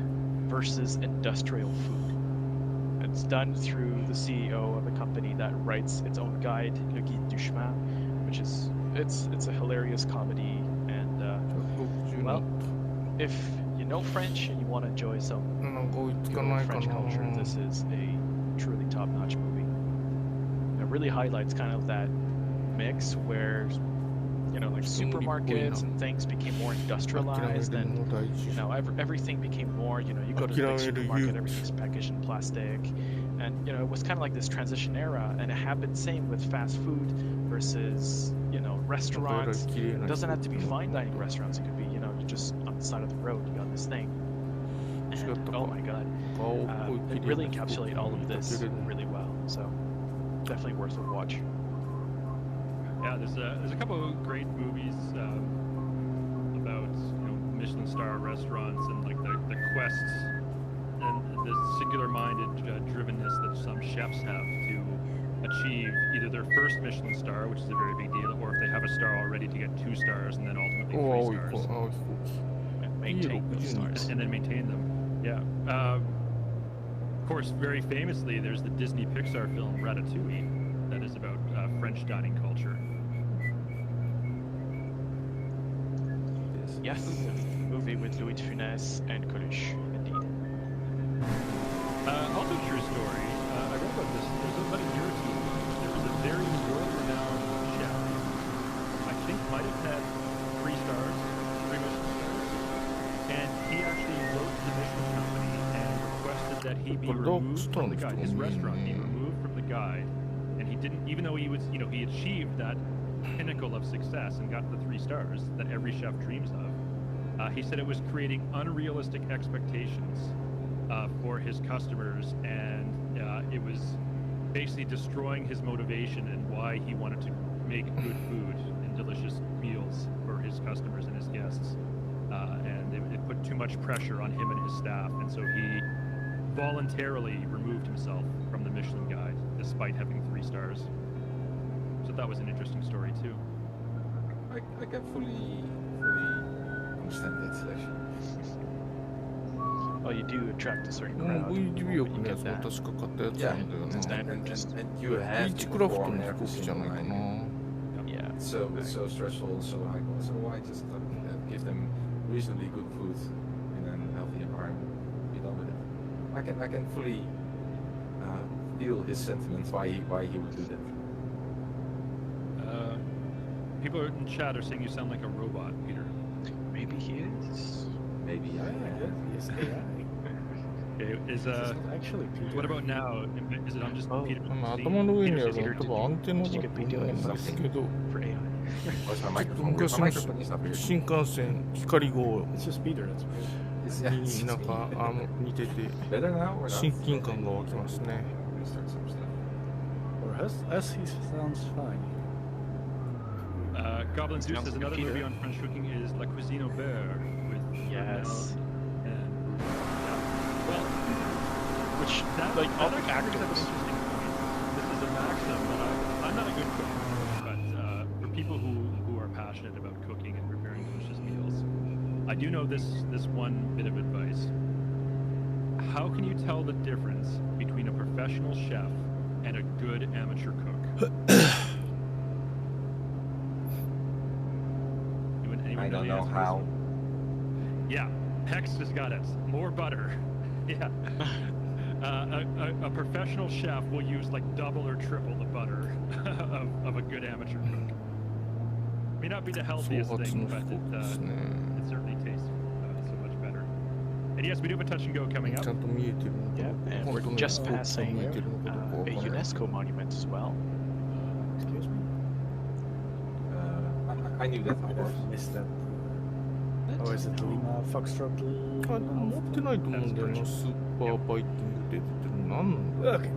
versus industrial food. It's done through the CEO of a company that writes its own guide, Le Guide du Chemin, which is it's a hilarious comedy. And well, if you know French and you want to enjoy some French culture, this is a truly top-notch movie. It really highlights kind of that mix where like supermarkets and things became more industrialized, and everything became more you go to the big supermarket, everything's packaged in plastic, and it was kind of like this transition era, and it happened same with fast food versus restaurants. It doesn't have to be fine dining restaurants, it could be just on the side of the road you got this thing, and oh my god, it really encapsulates all of this really well, so definitely worth a watch. Yeah, there's a couple of great movies about Michelin star restaurants and like the quests and the singular-minded drivenness that some chefs have to achieve either their first Michelin star, which is a very big deal, or if they have a star already to get 2 stars and then ultimately 3 stars. And maintain those stars. And then maintain them. Yeah. Of course, very famously, there's the Disney Pixar film Ratatouille that is about French dining culture. Yes, movie with Louis de Funès and Coluche, indeed. Also true story. I read about this. There's about a year or two. There was a very world-renowned chef. I think might have had 3 stars, 3 Michelin stars, and he actually wrote to the Michelin company and requested that he be removed from the guide. His restaurant be removed from the guide, and he didn't, even though he was, he achieved that pinnacle of success and got the 3 stars that every chef dreams of. He said it was creating unrealistic expectations for his customers, and it was basically destroying his motivation and why he wanted to make good food and delicious meals for his customers and his guests. And it put too much pressure on him and his staff, and so he voluntarily removed himself from the Michelin Guide despite having 3 stars. So that was an interesting story too. I can fully understand that, actually. Well, you do attract a certain crowd. VGB when の you や get つも that. 確か買ったやつなんだよ It's な。 standard, just and you ビ have ーチ to クラフト perform の飛行 every 機じゃ single ないか night. な。 yeah. It's so stressful, so high cost. So I just give them reasonably good food in a healthy environment. Be done with it. I can fully feel his sentiments why he would do that. People in chat are saying you sound like a robot, Peter. Maybe he is. Maybe I guess. Yes, AI. Okay, This is not actually Peter. what about now? Is it on just Oh, Peter? 頭の上にある Peter's の多分アンテナだと You 思 could be うん doing ですけど、 for AI. Where's my ちょっと microphone? My 昔の microphone is up here. 新幹線光号 It's just Peter, that's weird. Is that になんか似てて better now or not? 親近感が湧きますね。 Restart some stuff. For us he sounds fine. Goblin Zeus Sounds says like another Peter. movie on French cooking is La Cuisine au Beurre with Yes. and well, Which, that, like, all that the actually actors. brings up an interesting point. This is a maxim that I'm not a good cook, but for people who are passionate about cooking and preparing delicious meals, I do know this one bit of advice. How can you tell the difference between a professional chef and a good amateur cook? I don't know how. Yeah, Hex just got it. More butter. Yeah. A professional chef will use like double or triple the butter of a good amateur cook. May not be the 総 healthiest 発 thing, の but 飛行機ですね。 it certainly tastes so much better. And yes, we do have a touch and go coming ち up. ゃんと見えてるの Yeah, か、 and 本 we're 当に just 飛行機さん passing 見えてるのかどうか a わからない。 UNESCO monument as well. Excuse me? I knew that. I missed that. Oh, is it Lima Foxtrot? あ、持ってないと思うんだよな。スーパーバイキングで出てる。なんなんだ Okay.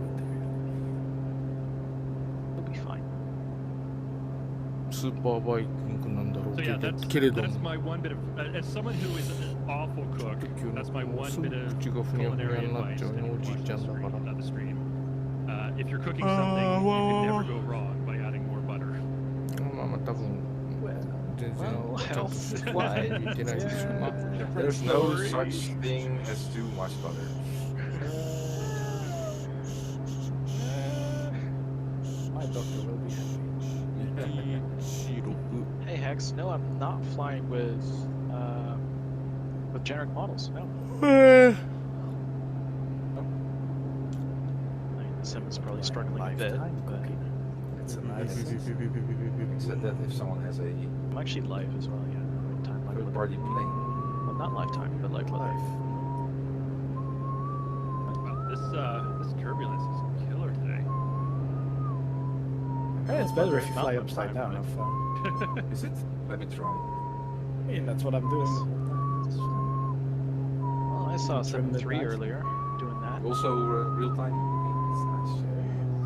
We'll be fine. スーパーバイキングなんだろう So け yeah, ど that's けれども that's my one bit of as someone who is an awful cook. That's my one すぐ bit of 口がふにゃふにゃ culinary になっ advice ちゃ to うね、 anyone おじい watching ちゃ the んだから。 stream. If you're cooking something, you can never go wrong by adding more butter. まあまあ多分全然 Well, ちゃんと health は言ってないでしょうな。 There's no such thing as too much butter. My doctor will be happy. 116 Hey Hex, no, I'm not flying with generic models. No, え I mean, the sim is probably struggling a bit, Lifetime but cooking. It's a nice. Except that if someone has a I'm actually live as well. Yeah, real time live. third party plane, Well, not lifetime, but like live. Wow, this turbulence is killer today. Hey, it's better if you Not fly much upside time, down. but- Have fun. is it? Let me try. I mean, that's what I'm doing the whole time. It's fun. Well, I saw Trim the 7.3 back. earlier doing that. Also real time. It's nice.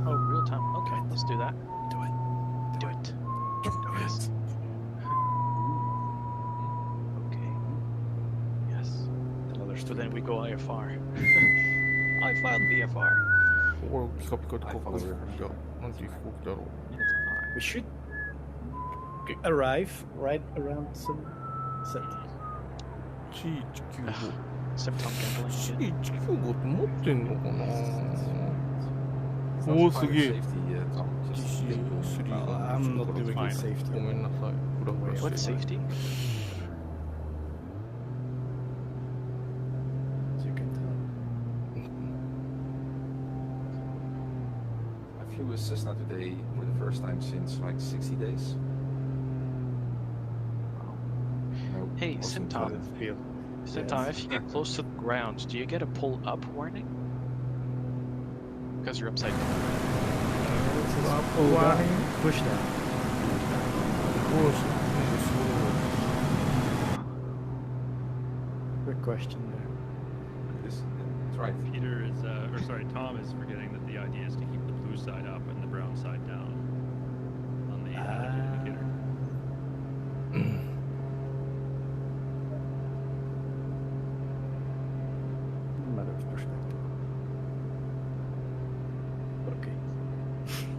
Oh, real time. Okay, let's do that. Do it. Do it. Yes. Okay. Yes. Another So stream. then we go IFR. I filed VFR. これピカピカでかっこいい飛行機だ。なんていう飛行機だろう。 We should arrive right around sunset. C195。 Symptom gambling again. C195 って持ってんのかな It's お not お、す fire げえ。 safety, Tom. Just DC3 が I'm not doing Fine. it safety. ごめんなさい。フラフラ What してる。 safety? As you can tell. I flew a Cessna today for the first time since like 60 days. No, Hey, wasn't Simtom. good. Sometimes if you get close to the ground, do you get a pull up warning? Because you're upside down. Push down. どうしよう。 Good question there. This, that's right. Peter is, or sorry, Tom is forgetting that the idea is to keep the blue side up and the brown side down on the indicator. Matter of perspective. Okay.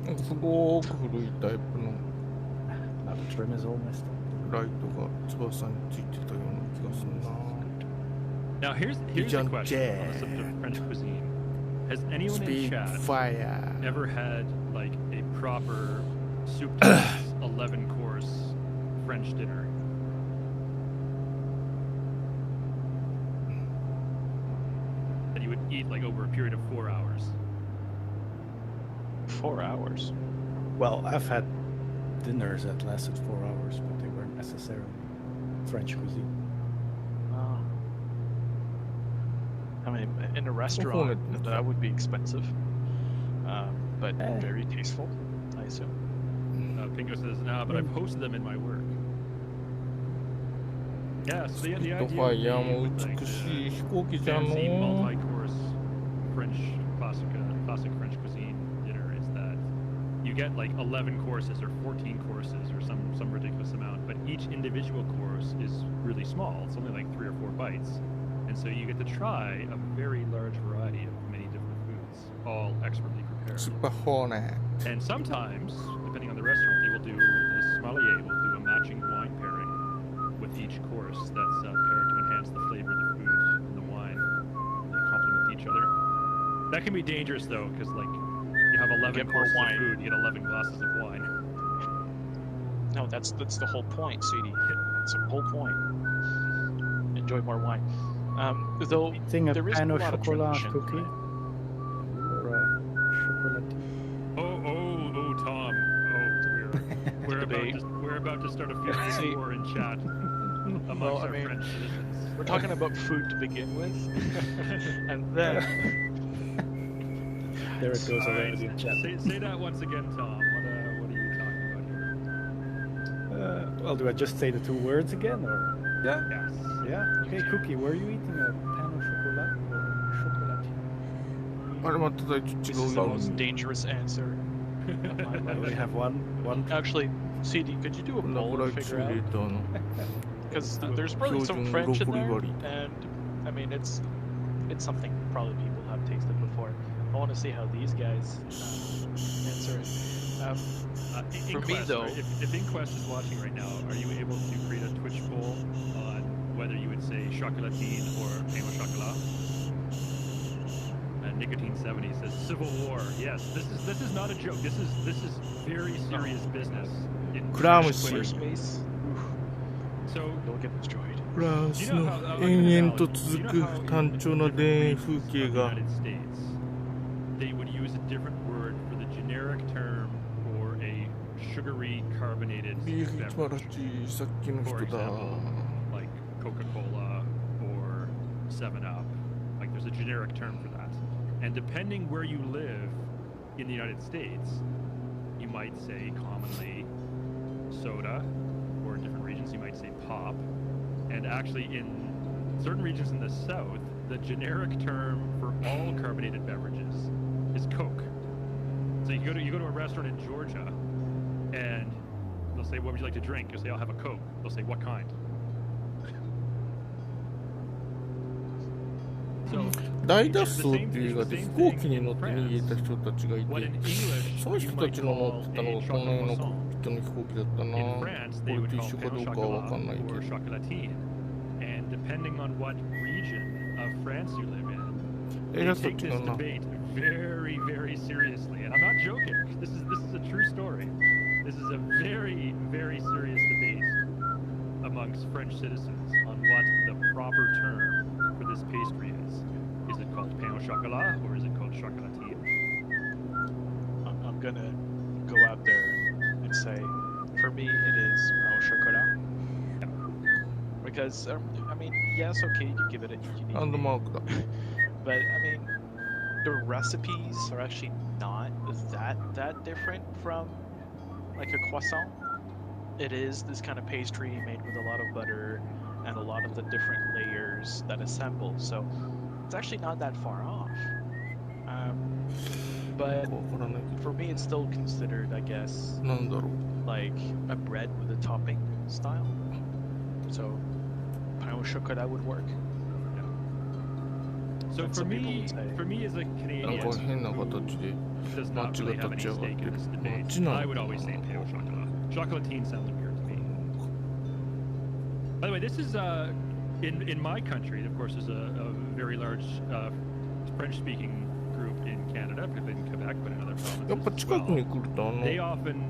なんかすごく古いタイプの Now the trim is all messed up. ライトが翼についてたような気がするな。Now here's the question on the subject of French cuisine. Has anyone in chat ever had like a proper soup to nuts 11-course French dinner? That you would eat like over a period of 4 hours. 4 hours? Well, I've had dinners that lasted 4 hours, but they weren't necessarily French cuisine. I mean, in a restaurant, that would be expensive, but very tasteful, I assume. Pingo says, no, but I've hosted them in my work. Yeah, so the idea with like, fancy multi-course French, classic French cuisine dinner is that you get like 11 courses or 14 courses or some ridiculous amount, but each individual course is really small. It's only like 3 or 4 bites. And so you get to try a very large variety of many different foods, all expertly prepared. And sometimes, depending on the restaurant, they will do, the sommelier will do a matching wine pairing with each course that's paired to enhance the flavor of the food and the wine. They complement each other. That can be dangerous though, because like you have 11 courses of food, you get 11 glasses of wine. No, that's the whole point, CD. That's the whole point. Enjoy more wine. Though there is a lot of tradition. Cookie or a chocolatine. Oh, Tom. Oh, we're about to start a furious war in chat amongst our French citizens. We're talking about food to begin with, and then there it goes already in chat. Say that once again, Tom. What are you talking about here? Well, do I just say the 2 words again, or? Yes. Yeah. Okay, Cookie, were you eating a pan au chocolat or chocolatine? This is the most dangerous answer of my life. We have one. Actually, CD, could you do a poll to figure out? Because there's probably some French in there, and I mean it's something probably people have tasted before. I want to see how these guys answer it. For me though, if Inquest is watching right now, are you able to create a Twitch poll on whether you would say chocolatine or pain au chocolat? Nicotine70 says civil war. Yes, this is not a joke. This is very serious business. Space. So you'll get destroyed. フランスの延々と続く単調な田園風景が They would use a different word for the generic term for a sugary carbonated beverage. For example, like Coca-Cola or 7-Up. Like there's a generic term for that. And depending where you live in the United States, you might say commonly soda, or in different regions you might say pop. And actually in certain regions in the South, the generic term for all carbonated beverages is Coke. So you go to a restaurant in Georgia, and they'll say, "What would you like to drink?" You'll say, "I'll have a Coke." They'll say, "What kind?" So 大脱走っていう映画で飛行機に乗って逃げた人たちがいて、その人たちの乗ってたのがこの辺のコックピットの飛行機だったな。これと一緒かどうかは分かんないけど。And depending on what region of France you live in, they take this debate very, very seriously. And I'm not joking. This is a true story. This is a very, very serious debate amongst French citizens on what the proper term for this pastry is. Is it called pain au chocolat or is it called chocolatine? I'm gonna go out there and say, for me, it is pain au chocolat. Because I mean, yes, okay, you give it a unique name, but I mean, the recipes are actually not that different from like a croissant. It is this kind of pastry made with a lot of butter and a lot of the different layers that assemble. So it's actually not that far off. But for me, it's still considered, I guess, like a bread with a topping style. So pain au chocolat would work. So for me as a Canadian who does not really have any stake in this debate, I would always say pain au chocolat. Chocolatine sounds weird to me. By the way, this is in my country, of course, there's a very large French-speaking group in Canada, particularly in Quebec, but in other provinces やっぱ近くに来ると They often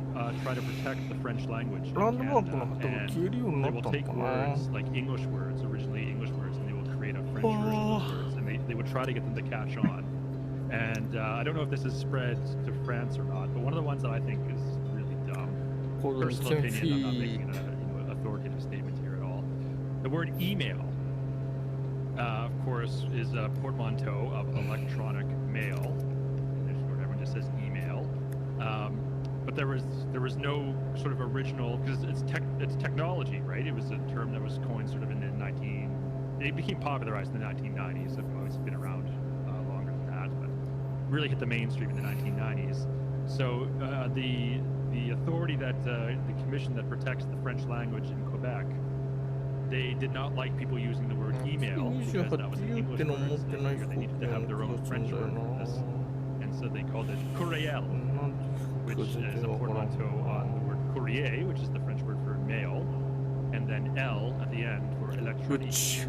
try to protect the French language in ランドマーク Canada, の旗が and 消えるようにな they っ will たの take かな words like English words, originally English words, and they will create a French version of those words, and they would try to get them to catch on. And I don't know if this is spread to France or not, but one of the ones that I think is really dumb, この personal 10 opinion, I'm not making feet an authoritative statement here at all. The word email, of course, is a portmanteau of electronic mail. Everyone just says email. But there was no sort of original, because it's technology, right? It was a term that was coined sort of in the it became popularized in the 1990s. It's been around longer than that, but really hit the mainstream in the 1990s. So the authority that the commission that protects the French language in Quebec, they did not like people using the word email because that was an English word. So they figured they needed to have their own French word for this, and so they called it courriel, which is a portmanteau on the word courrier, which is the French word for mail, and then L at the end for électronique.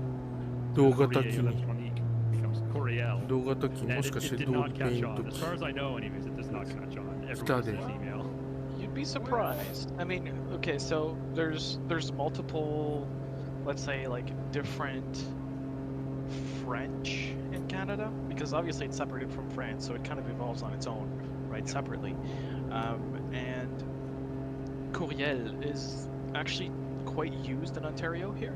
動画多機 Électronique becomes courriel. 動画多機 And もしか it して did 動 not 画ペイ catch ン on. ト As far as I know, anyways, it does not catch on. Everyone Study. says email. You'd be surprised. I mean, okay, so there's multiple, let's say, like different French in Canada, because obviously it's separated from France, so it kind of evolves on its own, right, separately. And courriel is actually quite used in Ontario here,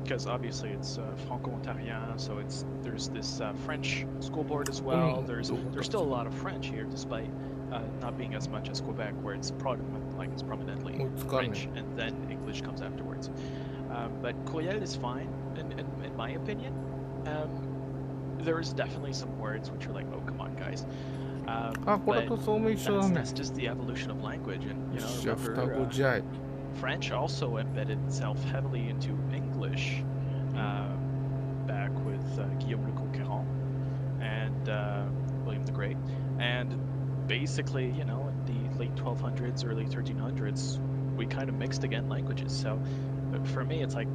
because obviously it's Franco-Ontarien, so there's this French school board as well. There's still a lot of French here, despite not being as much as Quebec, where it's prominently French, and then English comes afterwards. But courriel is fine, in my opinion. There's definitely some words which are like, oh, come on, guys. あ、これとそうも一緒だね That's just the evolution of language, and じゃあ双 remember, 子じゃい French also embedded itself heavily into English back with Guillaume le Conquérant and William the Great, and basically, in the late 1200s, early 1300s, we kind of mixed again languages. So for me, it's like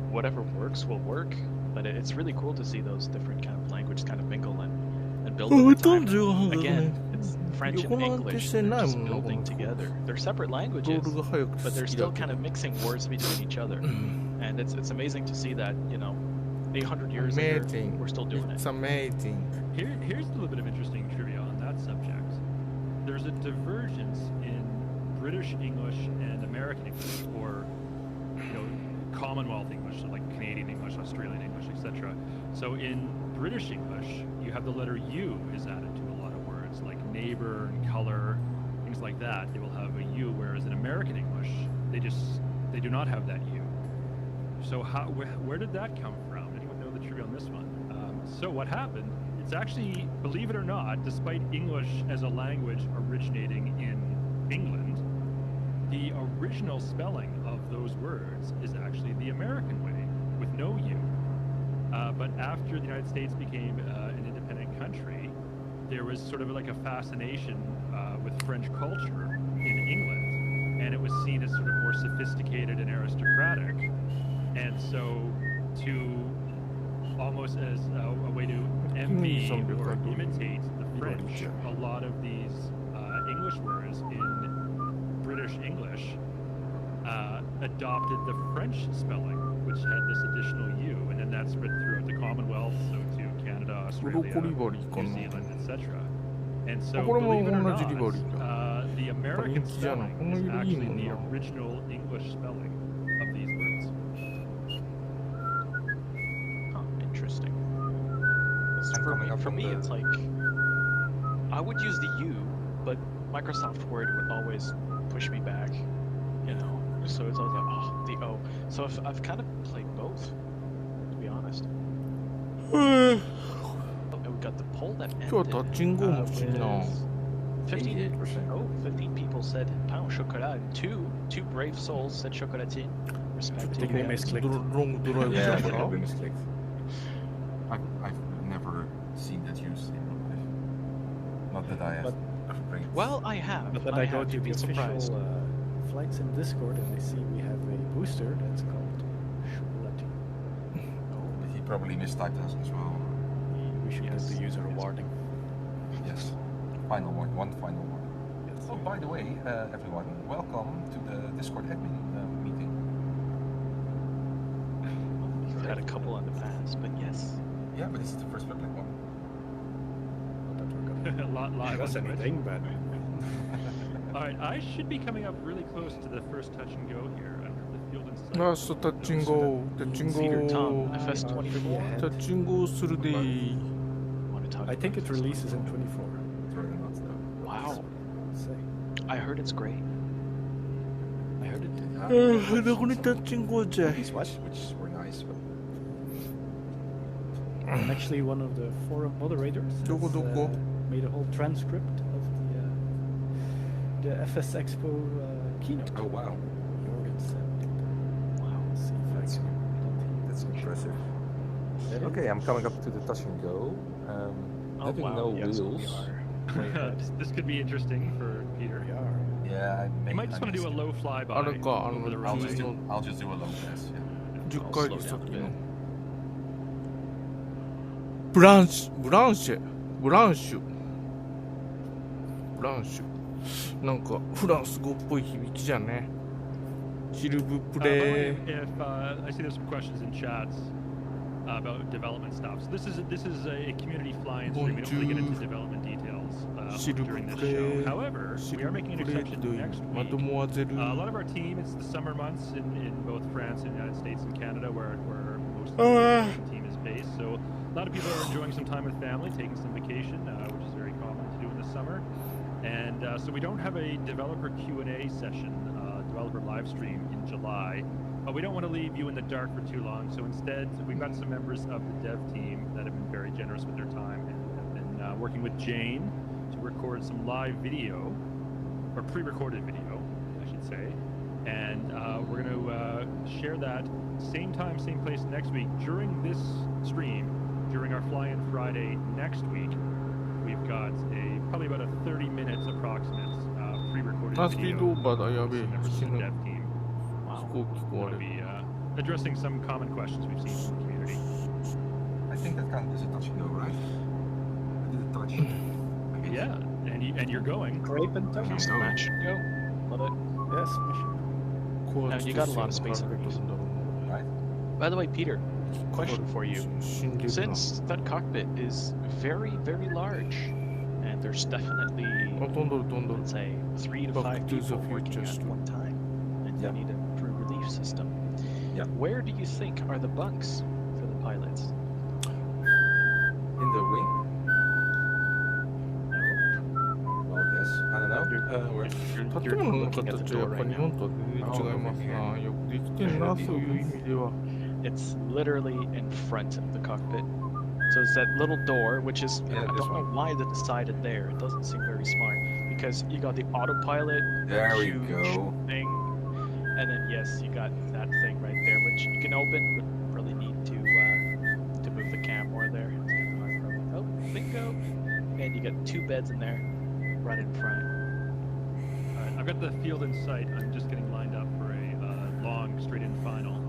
whatever works will work, but it's really cool to see those different kind of languages kind of mingle and build over time. Again, it's French and English, they're just building together. They're separate languages, but they're still kind of mixing words between each other. And it's amazing to see that, 800 years later, we're still doing It's it. amazing Here's a little bit of interesting trivia on that subject. There's a divergence in British English and American English, or Commonwealth English, so like Canadian English, Australian English, etc. So in British English, you have the letter U is added to a lot of words, like neighbor and color, things like that. They will have a U, whereas in American English, they do not have that U. So where did that come from? Anyone know the trivia on this one? So what happened? It's actually, believe it or not, despite English as a language originating in England, the original spelling of those words is actually the American way, with no U. But after the United States became an independent country, there was sort of like a fascination with French culture in England, and it was seen as sort of more sophisticated and aristocratic. And so, almost as a way to envy or imitate the French, a lot of these English words in British English adopted the French spelling, which had this additional U, and then that spread throughout the Commonwealth, so to Canada, Australia, New Zealand, etc. And so, believe it or not, the American spelling is actually the original English spelling of these words. Interesting. For me, it's like I would use the U, but Microsoft Word would always push me back, So it's always like, the O. So I've kind of played both, to be honest. And we got the poll that ended with 15 people said pain au chocolat, and two brave souls said chocolatine, respectively. They misclicked. Yeah, they probably misclicked. I've never seen that used in real life. Not that I have. Well, I have. But then I go to the official flights in Discord and I see we have a booster that's called probably mistyped us as well. We should get the user warning. Yes. Final one final one. Yes. Oh, by the way, everyone, welcome to the Discord admin meeting. We've had a couple in the past, but yes. Yeah, but this is the first public one. A lot live. That's anything, but All right, I should be coming up really close to the first touch and go here. I have the field and sight. ラストタッチンゴー、タッチンゴ Secret Tom, ー、 FS24. タッチンゴーするでー。 Want to talk I think about it releases in 24. Very much though. Wow, Say. I heard it's great. I heard it too. どこにタッチンゴーじゃい。 These which were nice, but And actually, one of the forum moderators has, made a whole transcript of the FS Expo keynote. oh wow, Jorgen did. Wow. Let's see if I That's- can read it. that's impressive. Okay, I'm coming up to the touch and go. Oh Having wow, no yes, we wheels. are. Way ahead. This could be interesting for Peter. We are. Yeah, You might just want to do a low flyby. あれか、 over the I'll runway. just do a low pass. Yeah. 10回先の。ブランシュ。なんかフランス語っぽい響きじゃね。シルブプ By the レ way, ー。 if I see there's some questions in chats about development stuff. So this is a community fly-in stream. We don't really get into development details during this show. However, we are making an exception next week. マドモアゼル。 A lot of our team, it's the summer months in both France and the United States and Canada where most of the team is based. So a lot of people are enjoying some time with family, taking some vacation, which is very common to do in the summer. And so we don't have a developer Q&A session, developer live stream in July. But we don't want to leave you in the dark for too long. So instead, we've got some members of the dev team that have been very generous with their time and have been working with Jane to record some live video, or pre-recorded video, I should say. And we're going to share that same time, same place next week. During this stream, during our fly-in Friday next week, we've got probably about a 30 minutes approximate pre-recorded あ、スピード video オーバーだ、やべえ。 from members 死 of the ぬ。 dev team. 飛行機壊 We'll れ be addressing some common questions we've seen from the community. I think that counts as a touch and go, right? I did a touch. I hit. Yeah, and you're going. Grape and touch. Just match and go. Love it. Yes, mission. 高 Now, 圧 you 鉄 got a lot of 線 space が離れてるんだろう Right. By the way, Peter, question for you. な。死んでるな。 Since that cockpit is very, very large, and there's definitely, あ、飛んどる飛んどる。 let's say, 3 to 5 Back to the people working future at stream. one time, and Yeah. you need a pre-relief system. Yeah. Where do you think are the bunks for the pilots? In the wing. Well, yes. I don't know. Where? 建物の形はやっぱ日本とは全然違いますな。よくできてんな、そういう意味では。 It's literally in front of the cockpit. So it's that little door, which is, Yeah, I this don't know one. why they decided there. It doesn't seem very smart. Because you got the autopilot, There we huge go. thing, and then yes, you got that thing right there, which you can open, but probably need to move the cam more there. It's kind of hard probably. Oh, bingo! And you got 2 beds in there, right in front. All right, I've got the field in sight. I'm just getting lined up for a long straight-in final.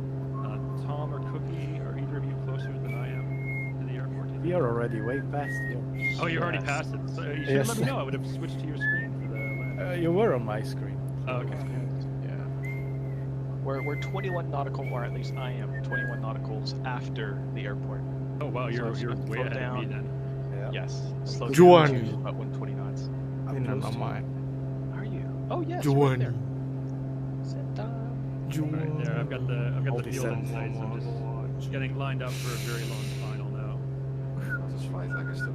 Tom or Cookie, are either of you closer than I am to the airport? We are already way past you. Oh, you already Yes. passed it. So you should Yes. let me know. I would have switched to your screen for the land. You were on my screen. Oh, okay. Yeah. We're 21 nautical, or at least I am 21 nauticals after the airport. Oh wow, you're So it's way slow ahead of me down. then. Yeah. Yes. Slow Joanne. down to about 120 knots. 変な名前。 Are you? Oh yes. Joanne. Right there. Set up. Right there, I've got the field in sight, so I'm just ジ getting lined up for a very long final now. I'll just fight like I still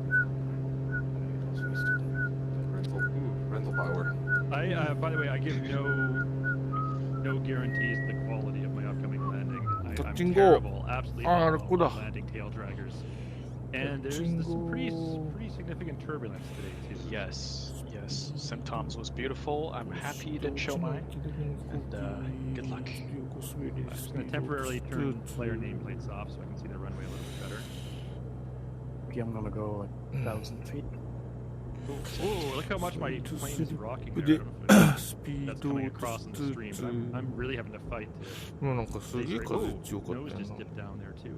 rental power. By the way, I give no guarantees the quality of my upcoming landing. I'm Touching terrible, absolutely Ah, awful recuda. at landing tail draggers. And there's Touching some pretty significant turbulence today too. Yes. Yes. St. Tom's was beautiful. I'm happy you didn't show mine. And good luck. I'm just going to temporarily turn player nameplates off so I can see the runway a little bit better. Okay, I'm gonna go like 1,000 feet. Oh, look how much my plane is rocking there. で I don't know if スピ that's ード coming across in the stream, but I'm really having to fight to もうなんかすげえ風強か nose ったよ just な dipped down there too.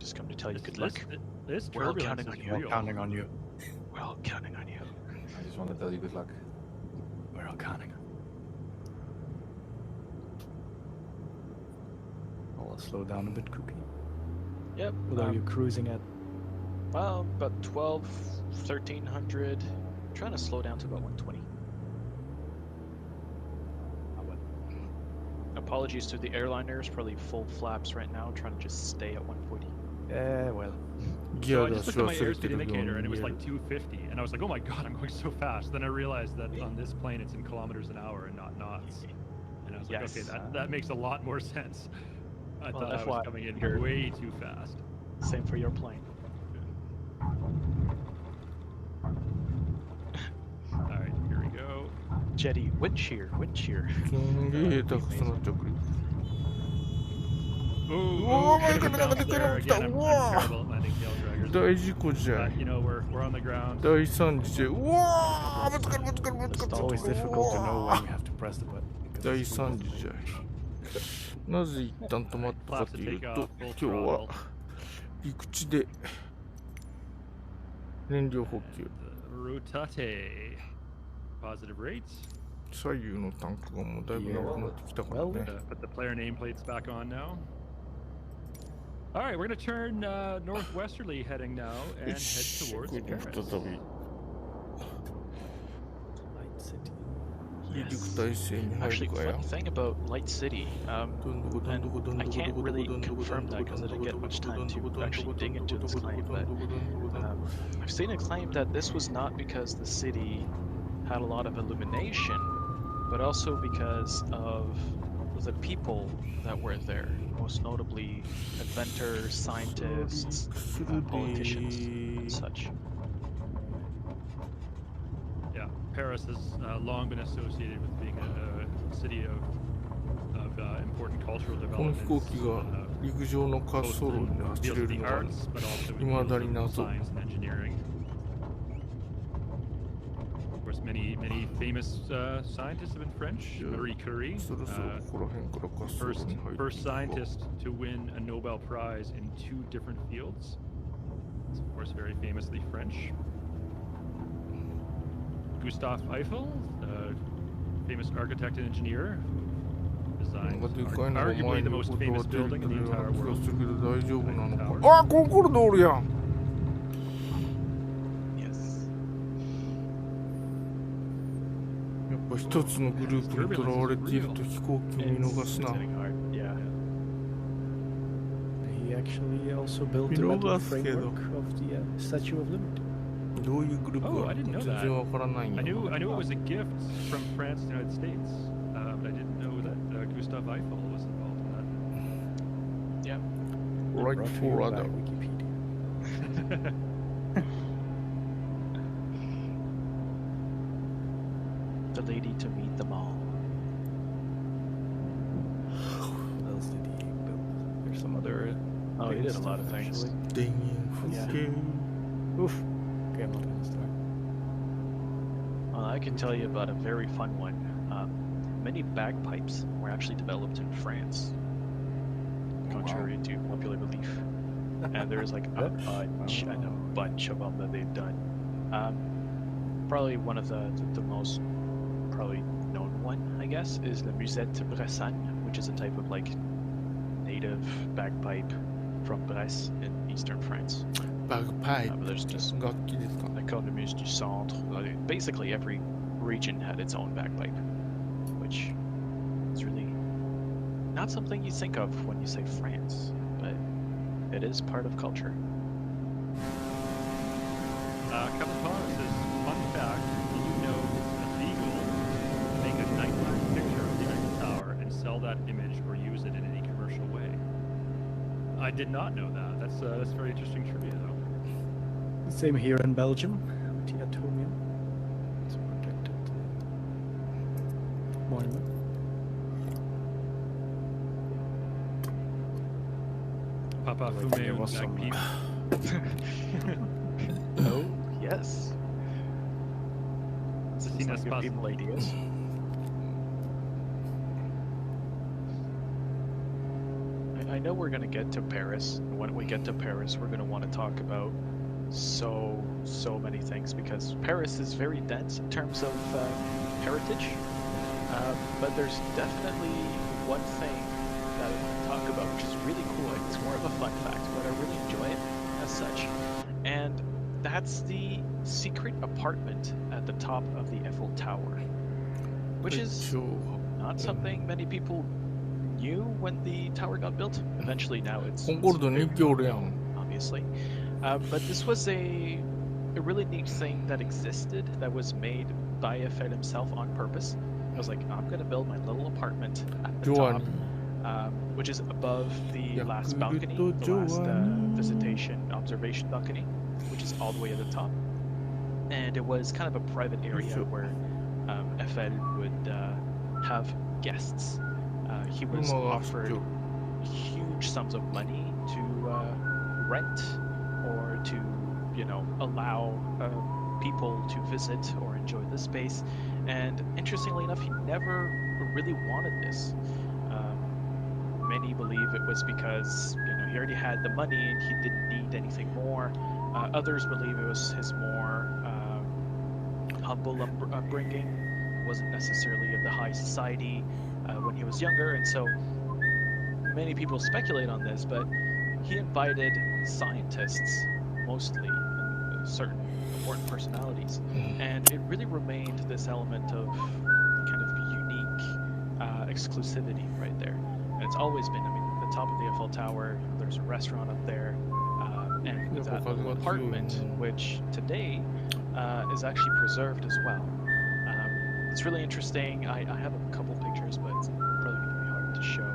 Just come to tell you good luck. This We're all turbulence counting on is you. real. Counting on you. We're all counting on you. I just want to tell you good luck. We're all counting. I'll slow down a bit, Cookie. Yep. What are you cruising at? Well, about 1300. Trying to slow down to about 120. Apologies to the airliners, probably full flaps right now, trying to just stay at 140. Well. So I just looked at my airspeed indicator and it was like 250, and I was like, oh my god, I'm going so fast. Then I realized that on this plane it's in kilometers an hour and not knots. And I was like, Yes. okay, that makes a lot more sense. I Well, thought I was coming in way too fast. Same for your plane. Alright, here we go. Jetty, wind shear, wind shear. すんげえ高くなっちゃう。 Oh, my God, down look at there it, again, I'm wow. terrible at landing tail draggers. 大事故じゃ But, ん。 you know, we're on the ground. 大惨事じゃん。うわーぶつかるぶつかるぶつか It's る。 always difficult to know when you have to press the button. because 大 it's 惨事じゃん。なぜ一旦止まったかというと、今日は陸地で燃料補給。 Rotate. Positive rates. 左右のタンクがもうだいぶなくなってきたからね。 Put the player nameplates back on now. All right, we're going to turn northwesterly heading now and head towards Paris. 再び Light City. 陸体制に入 Actually, るかや funny。thing about Light City, どんどこどんどこどん and ど I こど can't こどこ really どんどこどん confirm ど that こ because ど I んど didn't こ get どん much どこ time どんどこ to actually dig into this claim, but I've seen a claim that this was not because the city had a lot of illumination, but also because of the people that were there, most notably inventors, scientists, politicians, and such. Yeah, Paris has long been associated with being a city of important cultural この developments. 飛行機が陸上の滑走路で走 Fields れ of る the のが arts, but also in いま fields だ of に謎。 science and engineering. Of course, many famous scientists have been French. Marie Curie, そろそろここら辺から滑走路に入ってい first くか。 scientist to win a Nobel Prize in 2 different fields. It's of course very famously French. Gustave Eiffel, famous architect and engineer, who なんか designed でかいのが前 arguably に the こ most と famous は出る building in the ような entire 気が world. するけど大丈夫なのか。あ、コンコルドおるやん。 Yes. やっぱ一つのグループにとらわれていると飛行機を見逃す It's な。 hitting hard. Yeah. He actually also built the metal framework of the Statue of Liberty. どういうグループ Oh, か I didn't know 全 that. 然わからないん I よ。 knew it was a gift from France to the United States, but I didn't know that Gustave Eiffel was involved in Yeah. Right Brought to for you by other. Wikipedia. that. The lady to meet them all. What else did he build? There's some other. Oh, he big did a lot stuff, of things. actually. 田園風景。 Oof. Okay, I'm not gonna start. Well, I can tell you about a very fun one. Many bagpipes were actually developed in France, contrary to popular belief. And there's like a bunch of them that they've done. Probably one of the most probably known one, I guess, is the Musette Bressane, which is a type of like native bagpipe from Bresse in eastern France. バグパイ But there's just プ。楽器ですか。 L'économie du centre. Basically, every region had its own bagpipe, which is really not something you think of when you say France, but it is part of culture. Captain Connor says, fun fact, did you know it's illegal to make a nighttime picture of the Eiffel Tower and sell that image or use it in any commercial way? I did not know that. That's very interesting trivia, though. Same here in Belgium. The Atomium. It's a protected monument. Papa Like there Fume was Black some, Peep. Oh, yes. Seems Seen like as good possible. people ideas. I I know we're going to get to Paris. And when we get to Paris, we're going to want to talk about so many things, because Paris is very dense in terms of heritage. But there's definitely one thing that I want to talk about, which is really cool. It's more of a fun fact, but I really enjoy it as such. And that's the secret apartment at the top of the Eiffel Tower, which is not something many people knew when the tower got built. Eventually now it's obviously. But this was a really neat thing that existed, that was made by Eiffel himself on purpose. I was like, I'm going to build my little apartment at the top, which is above the last balcony, the last visitation observation balcony, which is all the way at the top. And it was kind of a private area where Eiffel would have guests. He was offered huge sums of money to rent or to, allow people to visit or enjoy the space. And interestingly enough, he never really wanted this. Many believe it was because, he already had the money and he didn't need anything more. Others believe it was his more humble upbringing, wasn't necessarily of the high society when he was younger, and so many people speculate on this, but he invited scientists, mostly, and certain important personalities, and it really remained this element of kind of unique exclusivity right there. And it's always been, the top of the Eiffel Tower, there's a restaurant up there, and that little apartment, which today is actually preserved as well. It's really interesting. I have a couple pictures, but it's probably going to be hard to show.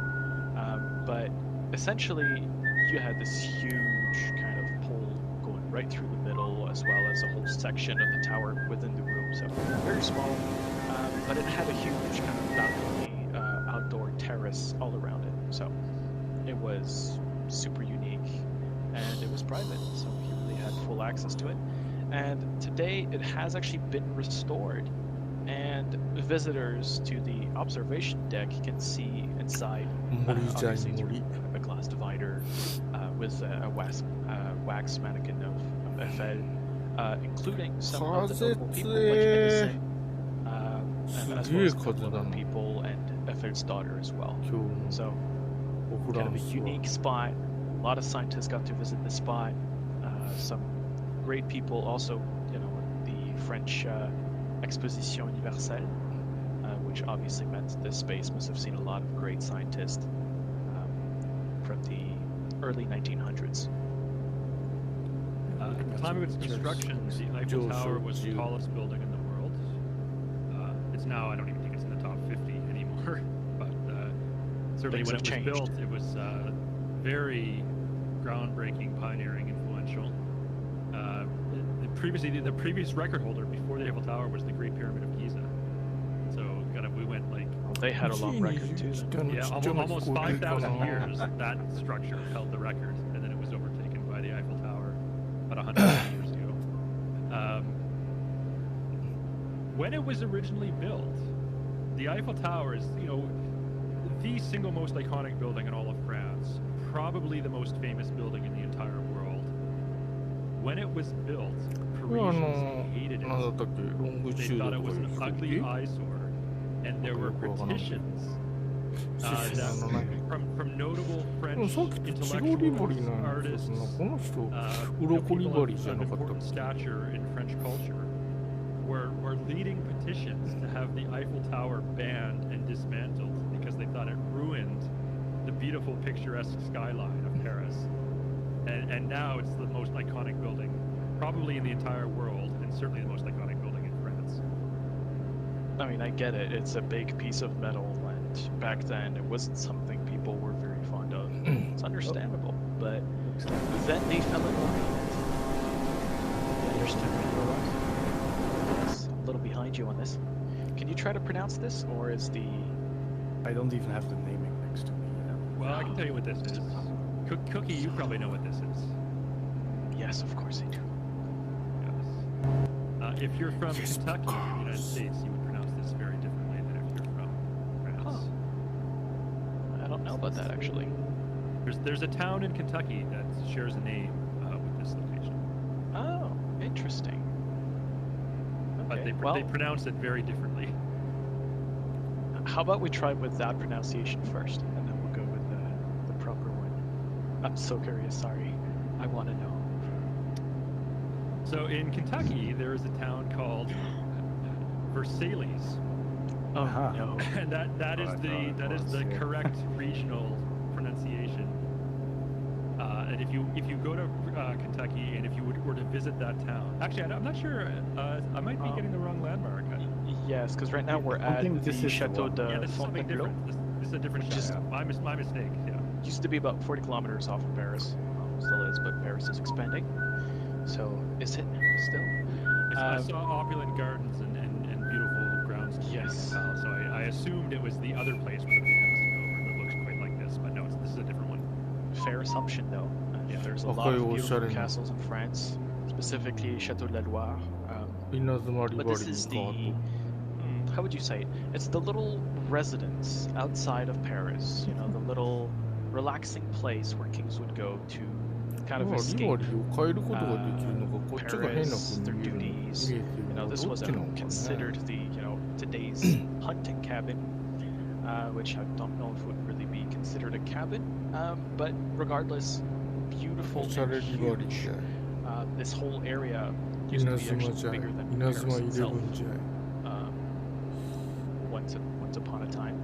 But essentially, you had this huge kind of pole going right through the middle, as well as a whole section of the tower within the room. So very small, but it had a huge kind of balcony, outdoor terrace all around it. So it was super unique, and it was private, so he really had full access to it. And today, it has actually been restored, and visitors to the observation deck can see inside, obviously through a glass divider with a wax mannequin of Eiffel, including some of the notable people like Edison, as well as a couple of other people, and Eiffel's daughter as well. So, kind of a unique spot. A lot of scientists got to visit the spot. Some great people also, the French Exposition Universelle, which obviously meant this space must have seen a lot of great scientists from the early 1900s. At the time of its construction, the Eiffel Tower was the tallest building in the world. It's now, I don't even think it's in the top 50 anymore, but certainly when it was built, it was very groundbreaking, pioneering, influential. The previous record holder before the Eiffel Tower was the Great Pyramid of Giza. So we went like... they had a long record too. Yeah, almost 5,000 years that structure held the record, and then it was overtaken by the Eiffel Tower about 100 years ago. When it was originally built, the Eiffel Tower is, the single most iconic building in all of France, probably the most famous building in the entire world. When it was built, Parisians hated it. They thought it was an ugly eyesore, and there were petitions from notable French intellectuals, artists, people of important stature in French culture, were leading petitions to have the Eiffel Tower banned and dismantled because they thought it ruined the beautiful, picturesque skyline of Paris. And now it's the most iconic building, probably in the entire world, and certainly the most iconic building in France. I get it. It's a big piece of metal, and back then it wasn't something people were very fond of. It's understandable, but then they fell in line. I understand where you're at. It's a little behind you on this. Can you try to pronounce this, or is the... I don't even have the naming next to me. Well, I can tell you what this is. Cookie, you probably know what this is. Yes, of course I do. Yes. If you're from Kentucky, in the United States, you would pronounce this very differently than if you're from France. I don't know about that, actually. There's a town in Kentucky that shares a name with this location. Oh, interesting. Okay, But they pronounce it very differently. How about we try with that pronunciation first, and then we'll go with the proper one. I'm so curious. Sorry, I want to know. So in Kentucky, there is a town called Versailles. Oh no! And that is the correct regional pronunciation. And if you go to Kentucky and if you were to visit that town, actually I'm not sure. I might be getting the wrong landmark. Yes, because right now we're at the Chateau de Fontainebleau. This is a different chateau. My mistake. Yeah. Used to be about 40 kilometers off of Paris. Still is, but Paris is expanding. So is it still? I saw opulent gardens and beautiful grounds. Yes. So I assumed it was the other place where the passing over that looks quite like this, but no, this is a different one. Fair assumption, though. There's a lot of beautiful castles in France, specifically Chateau de la Loire. But this is the... how would you say it? It's the little residence outside of Paris, you know, the little relaxing place where kings would go to kind of escape Paris, their duties. You know, this was considered the, you know, today's hunting cabin, which I don't know if would really be considered a cabin, but regardless, beautiful and huge. This whole area used to be actually bigger than Paris itself. Once upon a time.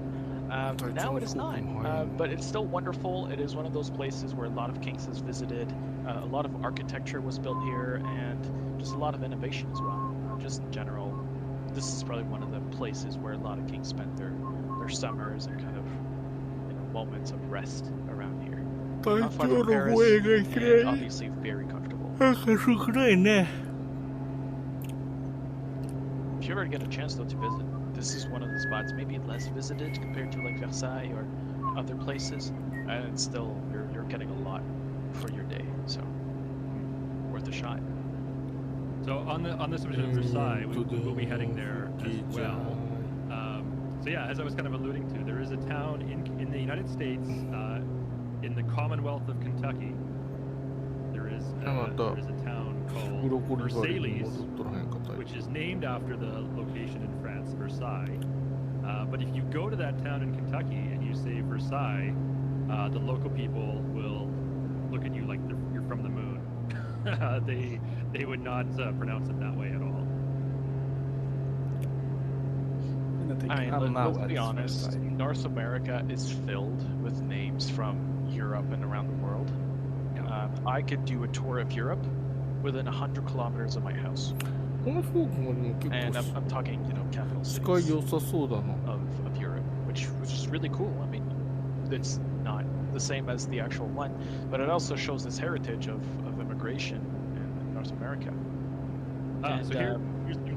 Now it is not, but it's still wonderful. It is one of those places where a lot of kings has visited. A lot of architecture was built here, and just a lot of innovation as well. Just in general, this is probably one of the places where a lot of kings spent their summers and kind of, you know, moments of rest around here. Not far from Paris, and obviously very comfortable. If you ever get a chance though to visit, this is one of the spots maybe less visited compared to like Versailles or other places, and still you're getting a lot for your day, so worth a shot. So on the subject of Versailles, we'll be heading there as well. So yeah, as I was kind of alluding to, there is a town in the United States, in the Commonwealth of Kentucky. There is a town called Versailles, which is named after the location in France, Versailles. But if you go to that town in Kentucky and you say Versailles, the local people will look at you like you're from the moon. They would not pronounce it that way at all. I mean, let's be honest, North America is filled with names from Europe and around the world. I could do a tour of Europe within 100 kilometers of my house. And I'm talking, you know, capital cities of Europe, which is really cool. I mean, it's not the same as the actual one, but it also shows this heritage of immigration in North America. So here's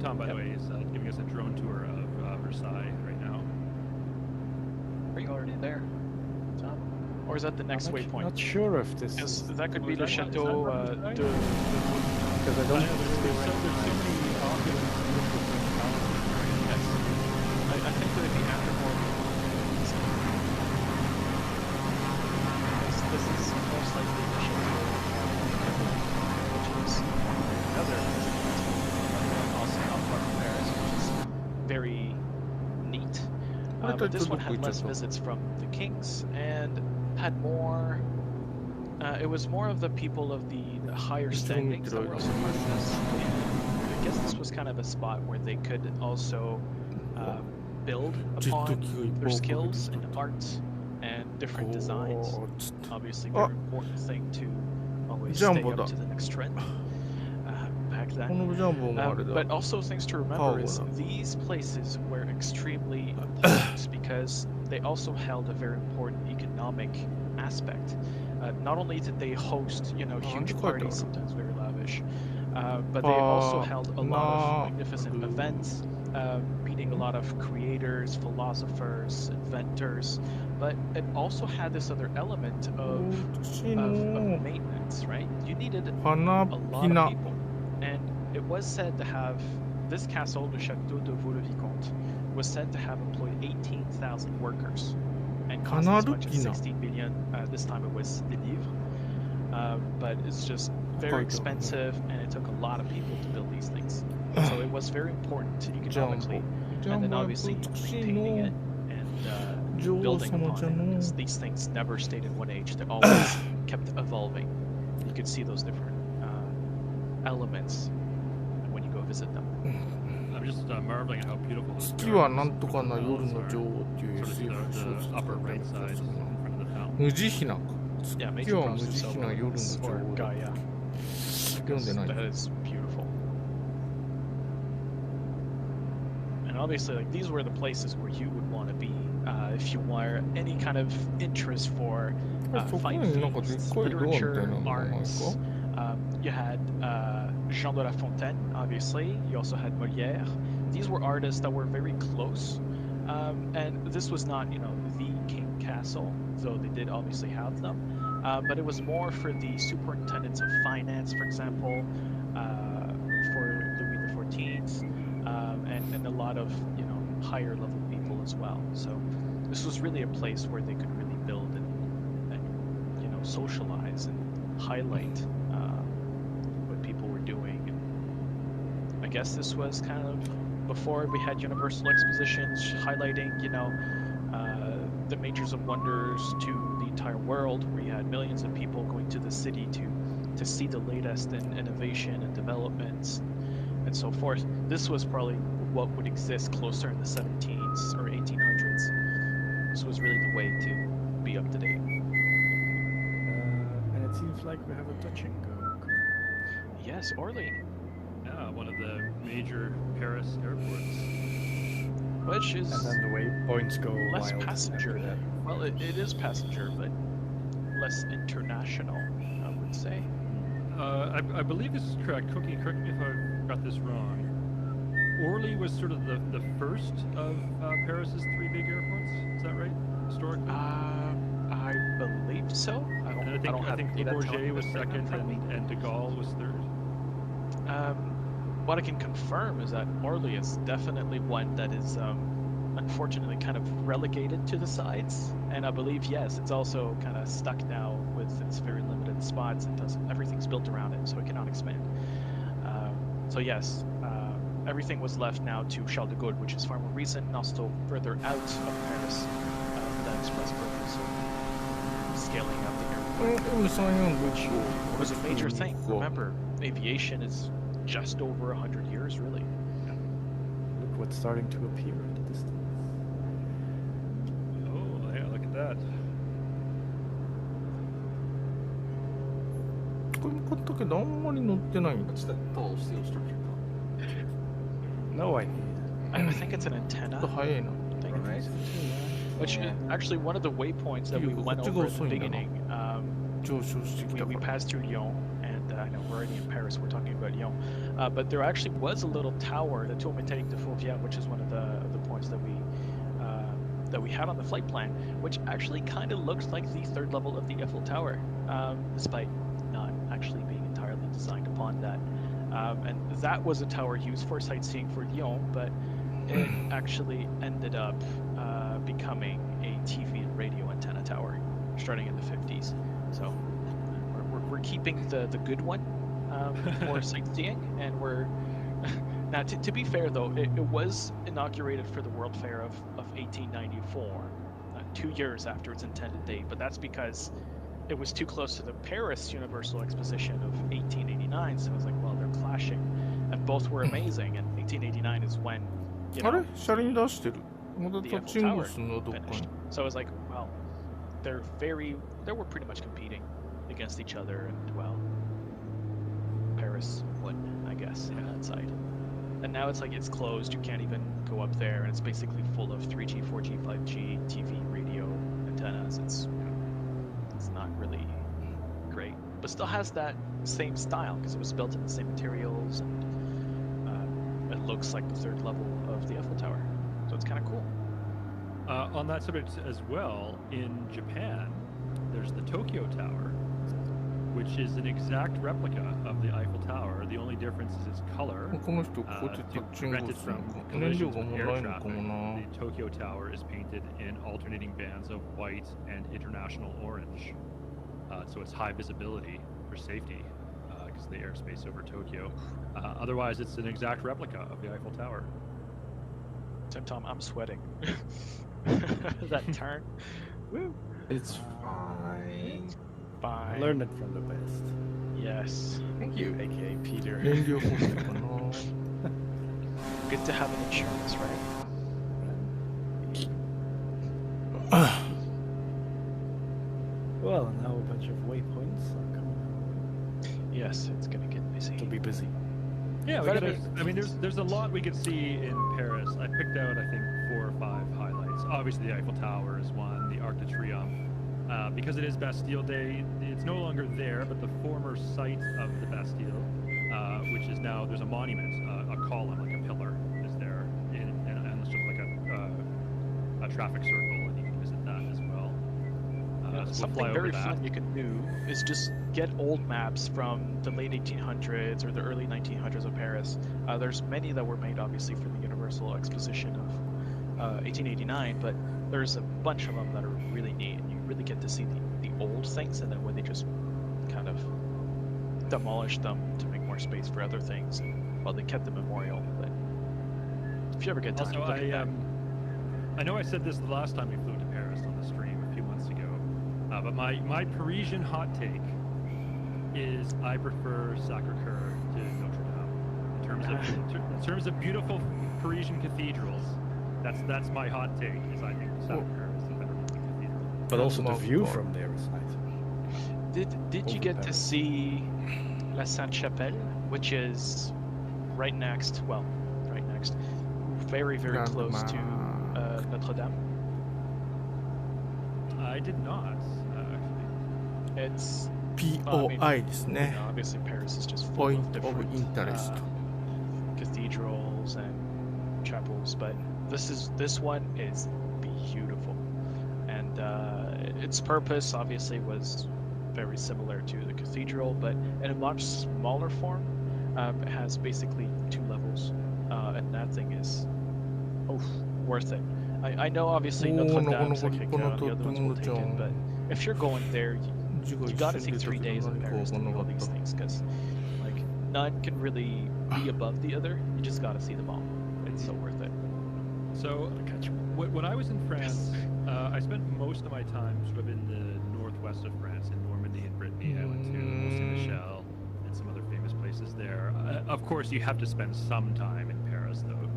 Tom, by the way, is giving us a drone tour of Versailles right now. Are you already there, Tom? Or is that the next waypoint? Not sure if this is... That could be the Chateau de... Because I don't... Yes. I think that it'd be after more... This is most likely the Chateau, which is another also not far from Paris, which is very neat. But this one had less visits from the kings and had more... it was more of the people of the higher standings that were also part of this. And I guess this was kind of a spot where they could also build upon their skills in art and different designs. Obviously, very important thing to always stay up to the next trend back then. But also things to remember is these places were extremely important because they also held a very important economic aspect. Not only did they host, you know, huge parties, sometimes very lavish, but they also held a lot of magnificent events, meeting a lot of creators, philosophers, inventors, but it also had this other element of maintenance, right? You needed a lot of people, and it was said to have, this castle, the Chateau de Vaux-le-Vicomte, was said to have employed 18,000 workers and cost as much as 16 million. This time it was the livre. But it's just very expensive, and it took a lot of people to build these things. So it was very important economically, and then obviously maintaining it and building upon it, because these things never stayed in one age. They always kept evolving. You could see those different elements when you go visit them. I'm just marveling at how beautiful this月はなんとかな夜の女王っていう SF 小説だったんですけど、無慈悲な月は無慈悲な夜の女王だった。読んでない。 That is beautiful. And obviously, like, these were the places where you would want to be if you were any kind of interest for fine feats, literature, arts. You had Jean de La Fontaine, obviously. You also had Molière. These were artists that were very close. And this was not, the King Castle, though they did obviously have them. But it was more for the superintendents of finance, for example, for Louis XIV, and a lot of, higher level people as well. So this was really a place where they could really build and socialize and highlight what people were doing. And I guess this was kind of before we had universal expositions highlighting, the majors of wonders to the entire world, where you had millions of people going to the city to see the latest in innovation and developments and so forth. This was probably what would exist closer in the 1700s or 1800s. This was really the way to be up to date. And it seems like we have a touch and go. Yes, Orly. Yeah, one of the major Paris airports. Which is... And then the waypoints go less wild. passenger. Well, it is passenger, but less international, I would say. I believe this is correct. Cookie, correct me if I got this wrong. Orly was sort of the first of Paris's three big airports. Is that right, historically? I believe so. I think Le Bourget was second, and de Gaulle was third. What I can confirm is that Orly is definitely one that is unfortunately kind of relegated to the sides, and I believe, yes, it's also kind of stuck now with its very limited spots. Everything's built around it, so it cannot expand. So yes, everything was left now to Charles de Gaulle, which is far more recent and also further out of Paris for that express purpose of scaling up the airport, which was a major thing. Remember, aviation is just over 100 years, really. Yeah. Look what's starting to appear in the distance. Oh, yeah, look at that. What's that tall steel structure called? No idea. I think it's an antenna. Right. Which actually one of the waypoints that we went over at the beginning. We passed through Lyon, and I know we're already in Paris. We're talking about Lyon, but there actually was a little tower, the Tour Métallique de Fourvière, which is one of the points that we had on the flight plan, which actually kind of looks like the third level of the Eiffel Tower, despite not actually being entirely designed upon that. And that was a tower used for sightseeing for Lyon, but it actually ended up becoming a TV and radio antenna tower starting in the 50s. So we're keeping the good one for sightseeing, and we're now to be fair though, it was inaugurated for the World Fair of 1894, 2 years after its intended date, but that's because it was too close to the Paris Universal Exposition of 1889, so it was like, well, they're clashing, and both were amazing, and 1889 is when the Eiffel Tower finished. So it was like, well, they were pretty much competing against each other, and well, Paris won, I guess, on that side. And now it's like it's closed, you can't even go up there, and it's basically full of 3G, 4G, 5G, TV, radio antennas. It's not really great, but still has that same style because it was built in the same materials, and it looks like the third level of the Eiffel Tower, so it's kind of cool. On that subject as well, in Japan, there's the Tokyo Tower, which is an exact replica of the Eiffel Tower. The only difference is its color. この人ここでタ To ッチング prevent を it するの from か。燃料 collisions がも with う air ないのかも traffic, な。 the Tokyo Tower is painted in alternating bands of white and international orange. So it's high visibility for safety because of the airspace over Tokyo. Otherwise, it's an exact replica of the Eiffel Tower. Tom, I'm sweating. That turn. Woo. It's fine. Fine. Learn it from the best. Yes. Thank you. AKA Peter. 燃料補給かな。 Good to have an insurance, right? Well, now a bunch of waypoints are coming our way. Yes, it's gonna get busy. It'll be busy. Yeah, But I mean, there's a lot we could see in Paris. I picked out, I think, 4 or 5 highlights. Obviously, the Eiffel Tower is one, the Arc de Triomphe. Because it is Bastille Day, it's no longer there, but the former site of the Bastille, which is now, there's a monument, a column, like a pillar, is there, and it's just like a traffic circle, and you can visit that as well. So we'll Something fly very over that. fun you can do is just get old maps from the late 1800s or the early 1900s of Paris. There's many that were made, obviously, for the Universal Exposition of 1889, but there's a bunch of them that are really neat, and you really get to see the old things, and then when they just kind of demolished them to make more space for other things, well, they kept the memorial. But if you ever get time, Also, look at that. I know I said this the last time we flew to Paris on the stream a few months ago, but my Parisian hot take is I prefer Sacré-Cœur to Notre Dame in terms of beautiful Parisian cathedrals. That's my hot take. Is I think Sacré-Cœur is the better cathedral. But also the view from there is nice. Did you get to see La Sainte-Chapelle, which is right next, very, very close to Notre Dame? I did not, actually. It's POI ですね。 obviously Paris is just full Point of of different interest. cathedrals and chapels, but this one is beautiful, and its purpose obviously was very similar to the cathedral, but in a much smaller form. It has basically 2 levels, and that thing is worth it. I know obviously Notre Dame, Sacré-Cœur, the other ones will take it, but if you're going there, you gotta take 3 days in Paris to do all these things, because like none can really be above the other. You just gotta see them all. It's so worth it. So, when I was in France, I spent most of my time sort of in the northwest of France, in Normandy and Brittany. I went to Mont-Saint-Michel and some other famous places there. Of course, you have to spend some time in Paris, though.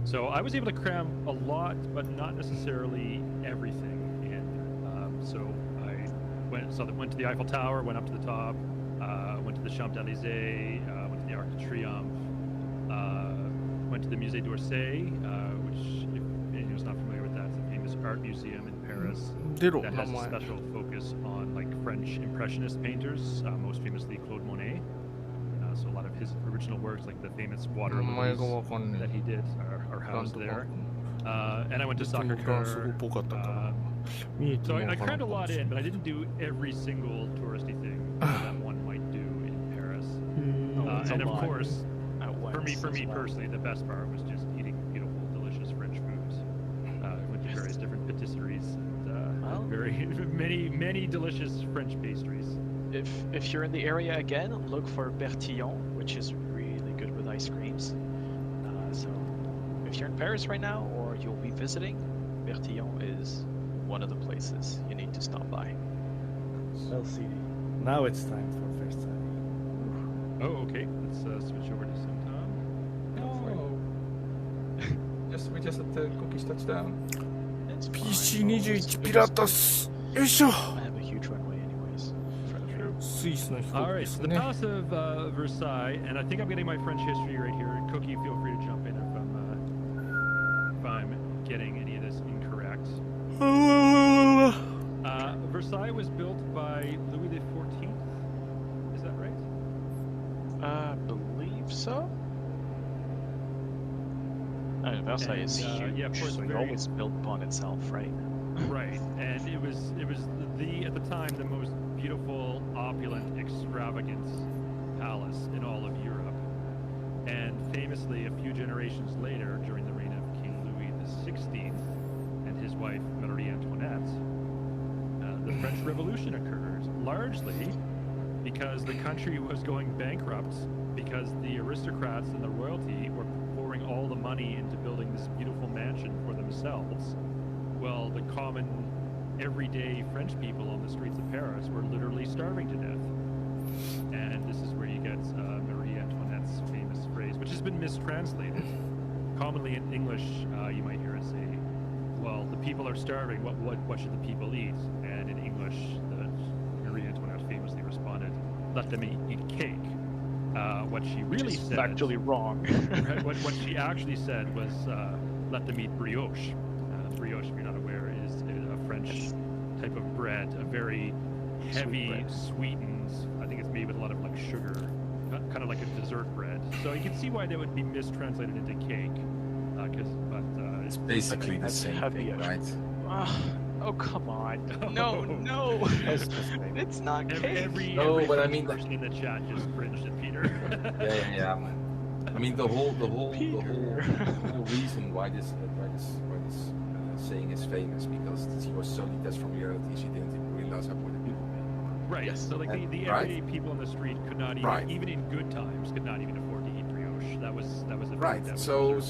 So I was able to cram a lot, but not necessarily everything in. So I went to the Eiffel Tower, went up to the top, went to the Champs-Élysées, went to the Arc de Triomphe, went to the Musée d'Orsay, which, if anyone's not familiar with that, it's a famous art museum in Paris that has a special focus on like French Impressionist painters, most famously Claude Monet. So a lot of his original works, like the famous water lilies that he did, are housed there. And I went to Sacré-Cœur. So I crammed a lot in, but I didn't do every single touristy thing that one might do in Paris. And of course, for me personally, the best part was just eating beautiful, delicious French foods. Went to various different patisseries, and very many delicious French pastries. If you're in the area again, look for Bertillon, which is really good with ice creams. So if you're in Paris right now, or you'll be visiting, Bertillon is one of the places you need to stop by. Well, CD. Now it's time for Versailles. Oh, okay. Let's switch over to some time. We just let the cookies touch down. It's fine. PC21 ピラタス。よいしょ。I have a huge runway anyways.スイスの飛行 All 機 right, で so す the ね。 Palace of Versailles, and I think I'm getting my French history right here. Cookie, feel free to jump in if I'm getting any of this incorrect. Versailles was built by Louis XIV. Is that right? I believe so. Versailles is huge, yeah, of course, so it very- always built upon itself, right? Right, and it was at the time the most beautiful, opulent, extravagant palace in all of Europe. And famously, a few generations later, during the reign of King Louis XVI and his wife Marie Antoinette, the French Revolution occurred, largely because the country was going bankrupt because the aristocrats and the royalty were pouring all the money into building this beautiful mansion for themselves. Well, the common, everyday French people on the streets of Paris were literally starving to death. And this is where you get Marie Antoinette's famous phrase, which has been mistranslated. Commonly in English, you might hear it say, well, the people are starving, what should the people eat? And in English, Marie Antoinette famously responded, let them eat cake. What she really said... Actually wrong. Right, what she actually said was, let them eat brioche. Brioche, if you're not aware, is a French type of bread, a very heavy, sweetened, I think it's made with a lot of like sugar, kind of like a dessert bread. So you can see why they would be mistranslated into cake. It's basically the same thing, right? Oh, come on. No. It's not cake. Every but I mean, person in the chat just cringed at Peter. yeah. I mean, the whole reason why this saying is famous because she was so detached from reality, she didn't even realize how poor the people were. Right. Yes. So like the everyday people on the street could not even, even in good times, could not even afford to eat brioche. That was a right. So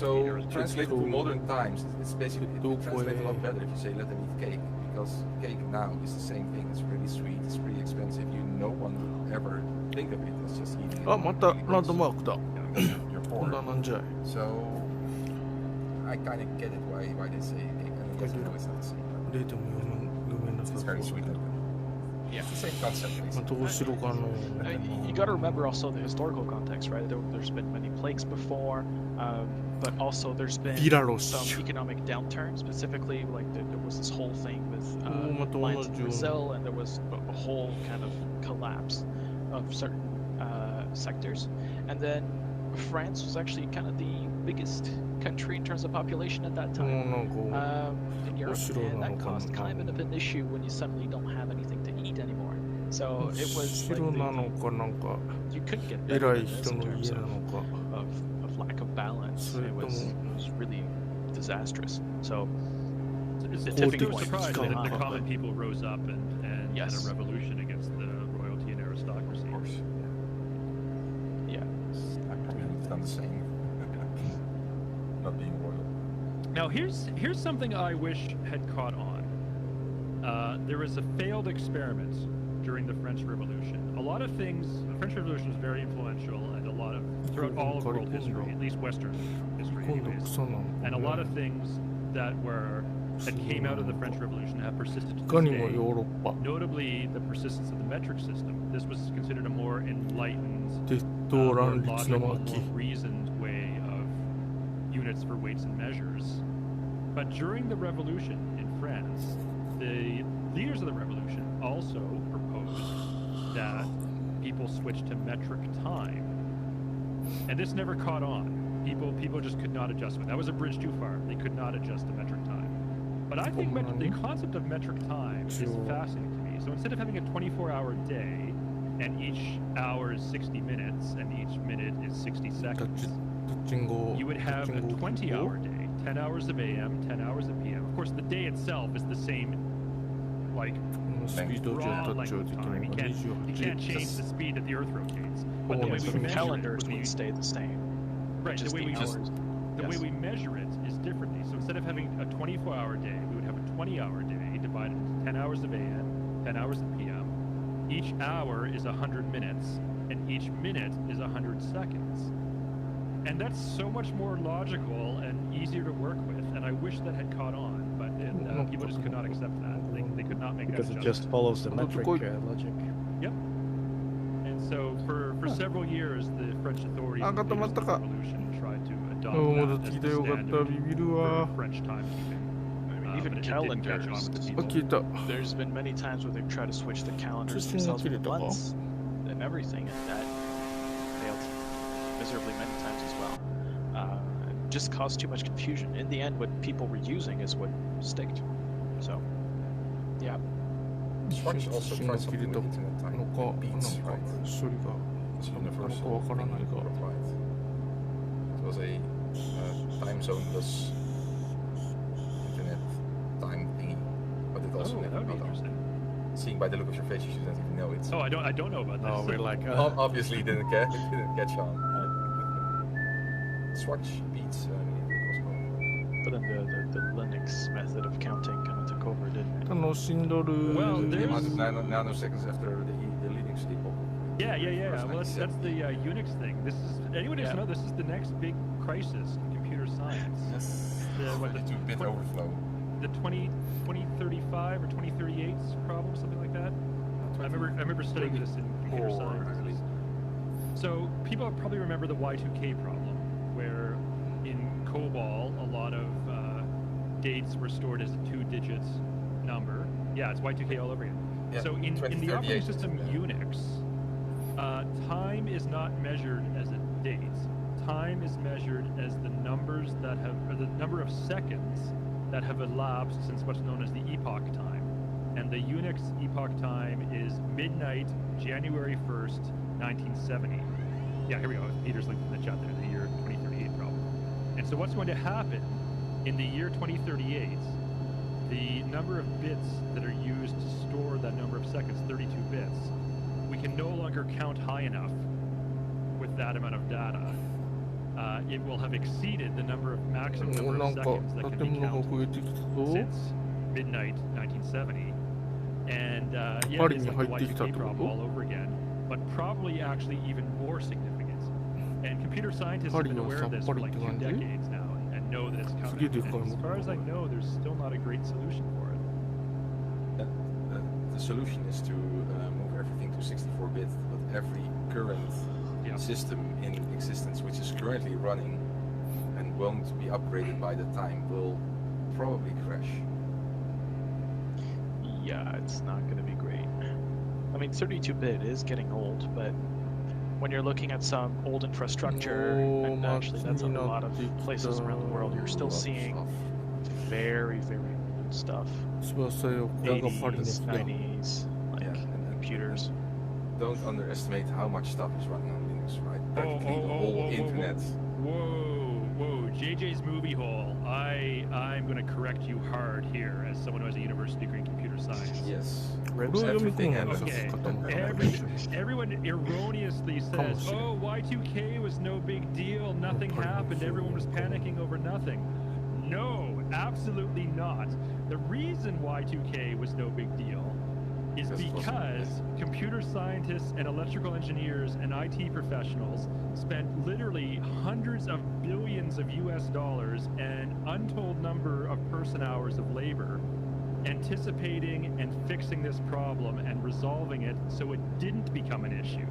translated to modern times, it's basically it translates a lot better if you say let them eat cake, because cake now is the same thing. It's really sweet. It's pretty expensive. No one would ever think of it as just eating it. またランドマークだ。 You're こ poor. んななんじゃい。 So I kind of get it why they say cake. I mean, yes, I know it's not the same. 例でも読めなさ It's そ very う。 sweet. Yeah. It's the same concept. まあ Basically. どうしろかの。 You got to remember also the historical context, right? There's been many plagues before, but also there's been some economic downturn. Specifically, like there was this whole thing with lines in Brazil, and there was a whole kind of collapse of certain sectors. And then France was actually kind of the biggest country in terms of population at that time in Europe, and that caused kind of an issue when you suddenly don't have anything to eat anymore. So it was like you couldn't get better than this in terms of lack of balance. It was really disastrous. So it's the a tipping point. surprise that the common people rose up and had a revolution against the royalty and aristocracy. Of course. Yeah. I mean, it's done the same. Not being royal. Now here's something I wish had caught on. There was a failed experiment during the French Revolution. A lot of things, the French Revolution is very influential and throughout all of world history, at least Western history anyways. And a lot of things that came out of the French Revolution have persisted to this day. Notably, the persistence of the metric system. This was considered a more enlightened, more logical, more reasoned way of units for weights and measures. But during the revolution in France, the leaders of the revolution also proposed that people switch to metric time. And this never caught on. People just could not adjust to it. That was a bridge too far. They could not adjust to metric time. But I think the concept of metric time is fascinating to me. So instead of having a 24-hour day, and each hour is 60 minutes, and each minute is 60 seconds, you would have a 20-hour day, 10 hours of AM, 10 hours of PM. Of course, the day itself is the same, like, raw length of time. You can't change the speed that the Earth rotates. But the way we measure calendars it would stay the same. Right, the way we measure it is differently. So instead of having a 24-hour day, we would have a 20-hour day divided into 10 hours of AM, 10 hours of PM. Each hour is 100 minutes, and each minute is 100 seconds. And that's so much more logical and easier to work with, and I wish that had caught on, but people just could not accept that. They could not make that adjustment. Because it just follows the metric logic. Yep. And so for several years, the French authorities and the revolution tried to adopt that as the standard for French timekeeping. Even calendars. There's been many times where they've tried to switch the calendars themselves with months and everything, and that failed miserably many times as well. Just caused too much confusion. In the end, what people were using is what sticked. So Yeah. Swatch also tried something with internet time. Beats, right? It's universal. Replied. It was a time zoneless internet time thingy, but it also that would be interesting. Seeing by the look of your face, you shouldn't even know it. Oh, I don't know about that. Oh, we're like obviously didn't catch on. Swatch Beats. But then the Linux method of counting kind of took over, didn't it? 楽しんどる。 Well, The there's... amount of nanoseconds after the Linux epoch. Yeah. Well, that's the Unix thing. This is anyone who doesn't know. This is the next big crisis in computer science. Yes. The 32-bit overflow. The 2035 or 2038 problem, something like that. I remember studying this in computer science. So people probably remember the Y2K problem, where in COBOL a lot of dates were stored as a 2-digit number. Yeah, it's Y2K all over again. Yeah, so in the operating system Unix, time is not measured as a date. Time is measured as the numbers that have, or the number of seconds that have elapsed since what's known as the epoch time. And the Unix epoch time is midnight, January 1st, 1970. Yeah, here we go. Peter's linked in the chat there, the year 2038 problem. And so what's going to happen in the year 2038, the number of bits that are used to store that number of seconds, 32 bits, we can no longer count high enough with that amount of data. It will have exceeded the maximum number of seconds that can be counted since midnight 1970. And yeah, it's like the Y2K problem all over again, but probably actually even more significant. And computer scientists have been aware of this for like 2 decades now and know that it's coming. And as far as I know, there's still not a great solution for it. The solution is to move everything to 64-bit, but every current system in existence which is currently running and won't be upgraded by the time will probably crash. Yeah, it's not going to be great. I mean, 32-bit is getting old, but when you're looking at some old infrastructure, and actually that's a lot of places around the world, you're still seeing very, very old stuff. 80s, 90s, like computers. Don't underestimate how much stuff is running on Linux, right? Practically the whole internet. Whoa, JJ's movie hole. I'm going to correct you hard here as someone who has a university degree in computer science. Yes. Everything okay. Everyone erroneously says, oh, Y2K was no big deal, nothing happened, everyone was panicking over nothing. No, absolutely not. The reason Y2K was no big deal is because computer scientists and electrical engineers and IT professionals spent literally hundreds of billions of US dollars and untold number of person hours of labor anticipating and fixing this problem and resolving it so it didn't become an issue.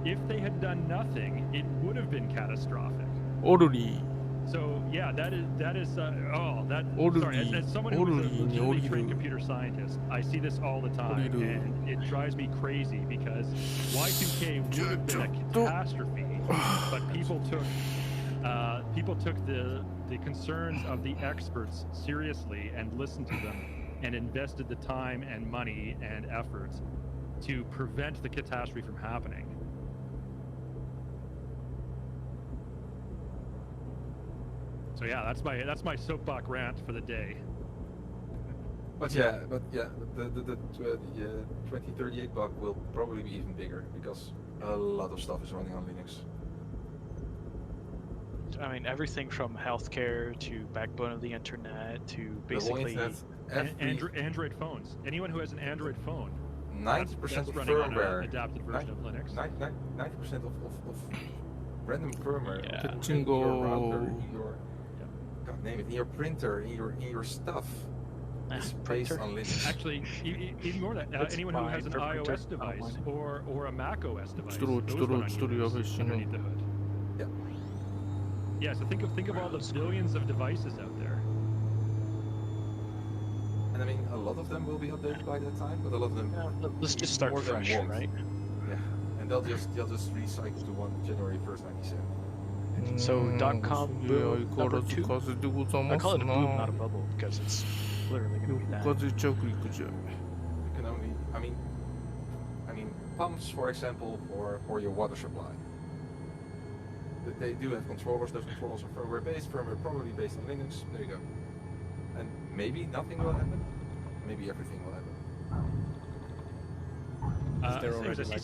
If they had done nothing, it would have been catastrophic. So yeah, that is sorry, as someone who is a legitimately trained computer scientist, I see this all the time, and it drives me crazy because Y2K would have been a catastrophe, but people took the concerns of the experts seriously and listened to them and invested the time and money and effort to prevent the catastrophe from happening. So yeah, that's my soapbox rant for the day. The 2038 bug will probably be even bigger because a lot of stuff is running on Linux. I mean, everything from healthcare to backbone of the internet to basically Android phones. Anyone who has an Android phone, 90% of running firmware, on an adapted version of Linux. 90% of random firmware, yeah. your router, your God name it, in your printer, in your stuff. It's based on Linux. Actually, even more than that, anyone who has an iOS device or a Mac OS device, those run on Unix underneath the hood. Yeah. Yeah. So think of all the billions of devices out there. And I mean, a lot of them will be updated by that time, but a lot of them. Yeah, let's just start fresh, right? Yeah. And they'll just recycle to January 1st, 1970. So .com boom number 2. I call it a boom, not a bubble, because it's literally going to be that. 横風着陸じゃ。 You can only, I mean, pumps, for example, for your water supply. They do have controllers. Those controllers are firmware-based. Firmware probably based on Linux. There you go. And maybe nothing will happen. Maybe everything will happen. I see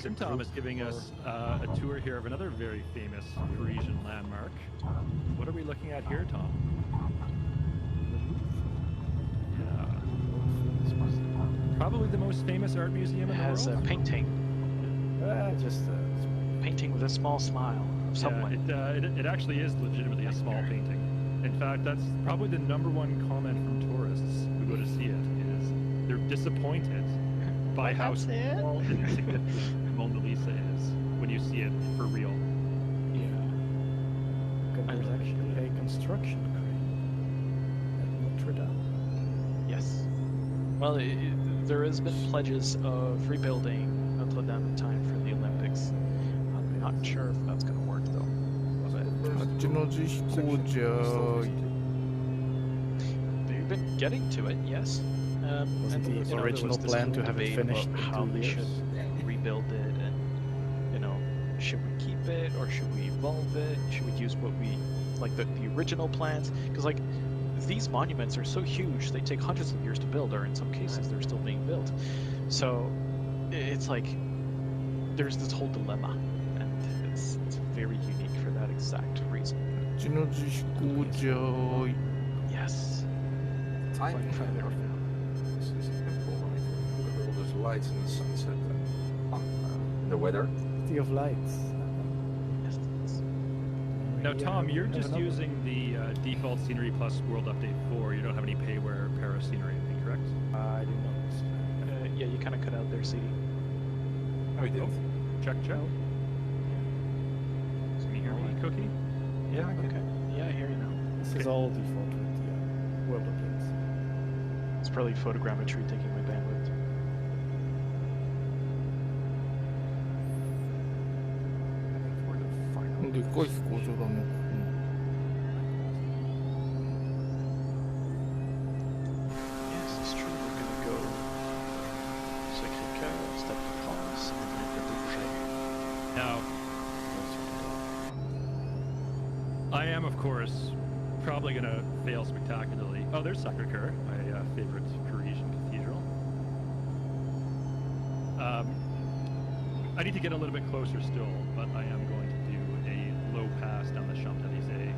Simtom is giving us a tour here of another very famous Parisian landmark. What are we looking at here, Tom? Probably the most famous art museum in the world. Has a painting. Just Painting with a small smile of someone. Yeah, it actually is legitimately a small painting. In fact, that's probably the #1 comment from tourists who go to see it is they're disappointed by how small and insignificant Mona Lisa is when you see it for real. Yeah. There's actually a construction crane at Notre Dame. Yes. Well, there has been pledges of rebuilding Notre Dame in time for the Olympics. I'm not sure if that's going to work though. あっちの自飛行じゃ。 They've been getting to it, yes. Wasn't and, the you know, original there was this plan whole to have it debate finished about in how 2 they years? should rebuild it, and you know, should we keep it or should we evolve it? Should we use what we like the original plans? Because like these monuments are so huge, they take hundreds of years to build, or in some cases they're still being built. So it's like there's this whole dilemma, and it's very unique for that exact reason. あっちの自飛行じゃ。 Yes. Time Quite familiar. is typical, right? Look at all those lights in the sunset and the weather. City of Lights. Yes. Now, Tom, you're just another. using the default Scenery Plus World Update 4. You don't have any payware Paris scenery, correct? I do not. Yeah, you kind of cut out their CD. No, we didn't. Check. Can you hear me, Cookie? Yeah, I can. Okay. Yeah, I hear you now. This is all default with the world updates. It's probably photogrammetry taking my bandwidth. でかい飛行場だね。 Yes, it's true. We're gonna go Sacré-Cœur, Stade de France, and then we're gonna Now, I am, of course, probably going to fail spectacularly. Oh, there's Sacré-Cœur, my favorite Parisian cathedral. I need to get a little bit closer still, but I am going to do a low pass down the Champs-Élysées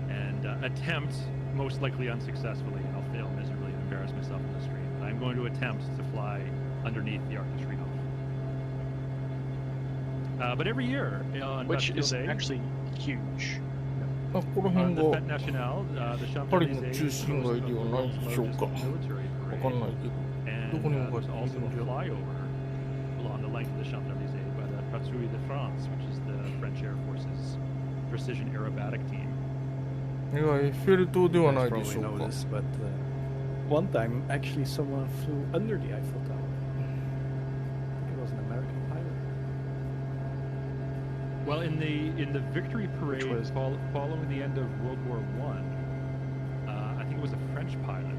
and attempt, most likely unsuccessfully, and I'll fail miserably and embarrass myself in the stream. I'm going to attempt to fly underneath the Arc de Triomphe. But every year on Which Bastille is Day, actually huge. あ、この on 辺 the が Fête Nationale, the パリの Champs-Élysées 中 is 心 hosted 街では the ない world's でしょう largest か。 military わかん parade. ないけど。 And どこに向かって there's い also るん a じゃ。 flyover along the length of the Champs-Élysées by the Patrouille de France, which is the French Air Force's precision aerobatic team. いや、エッフェル塔ではない You でし probably ょう know か。 this, but one time actually someone flew under the Eiffel Tower. It was an American pilot. Well, in the victory parade was- following the end of World War I, I think it was a French pilot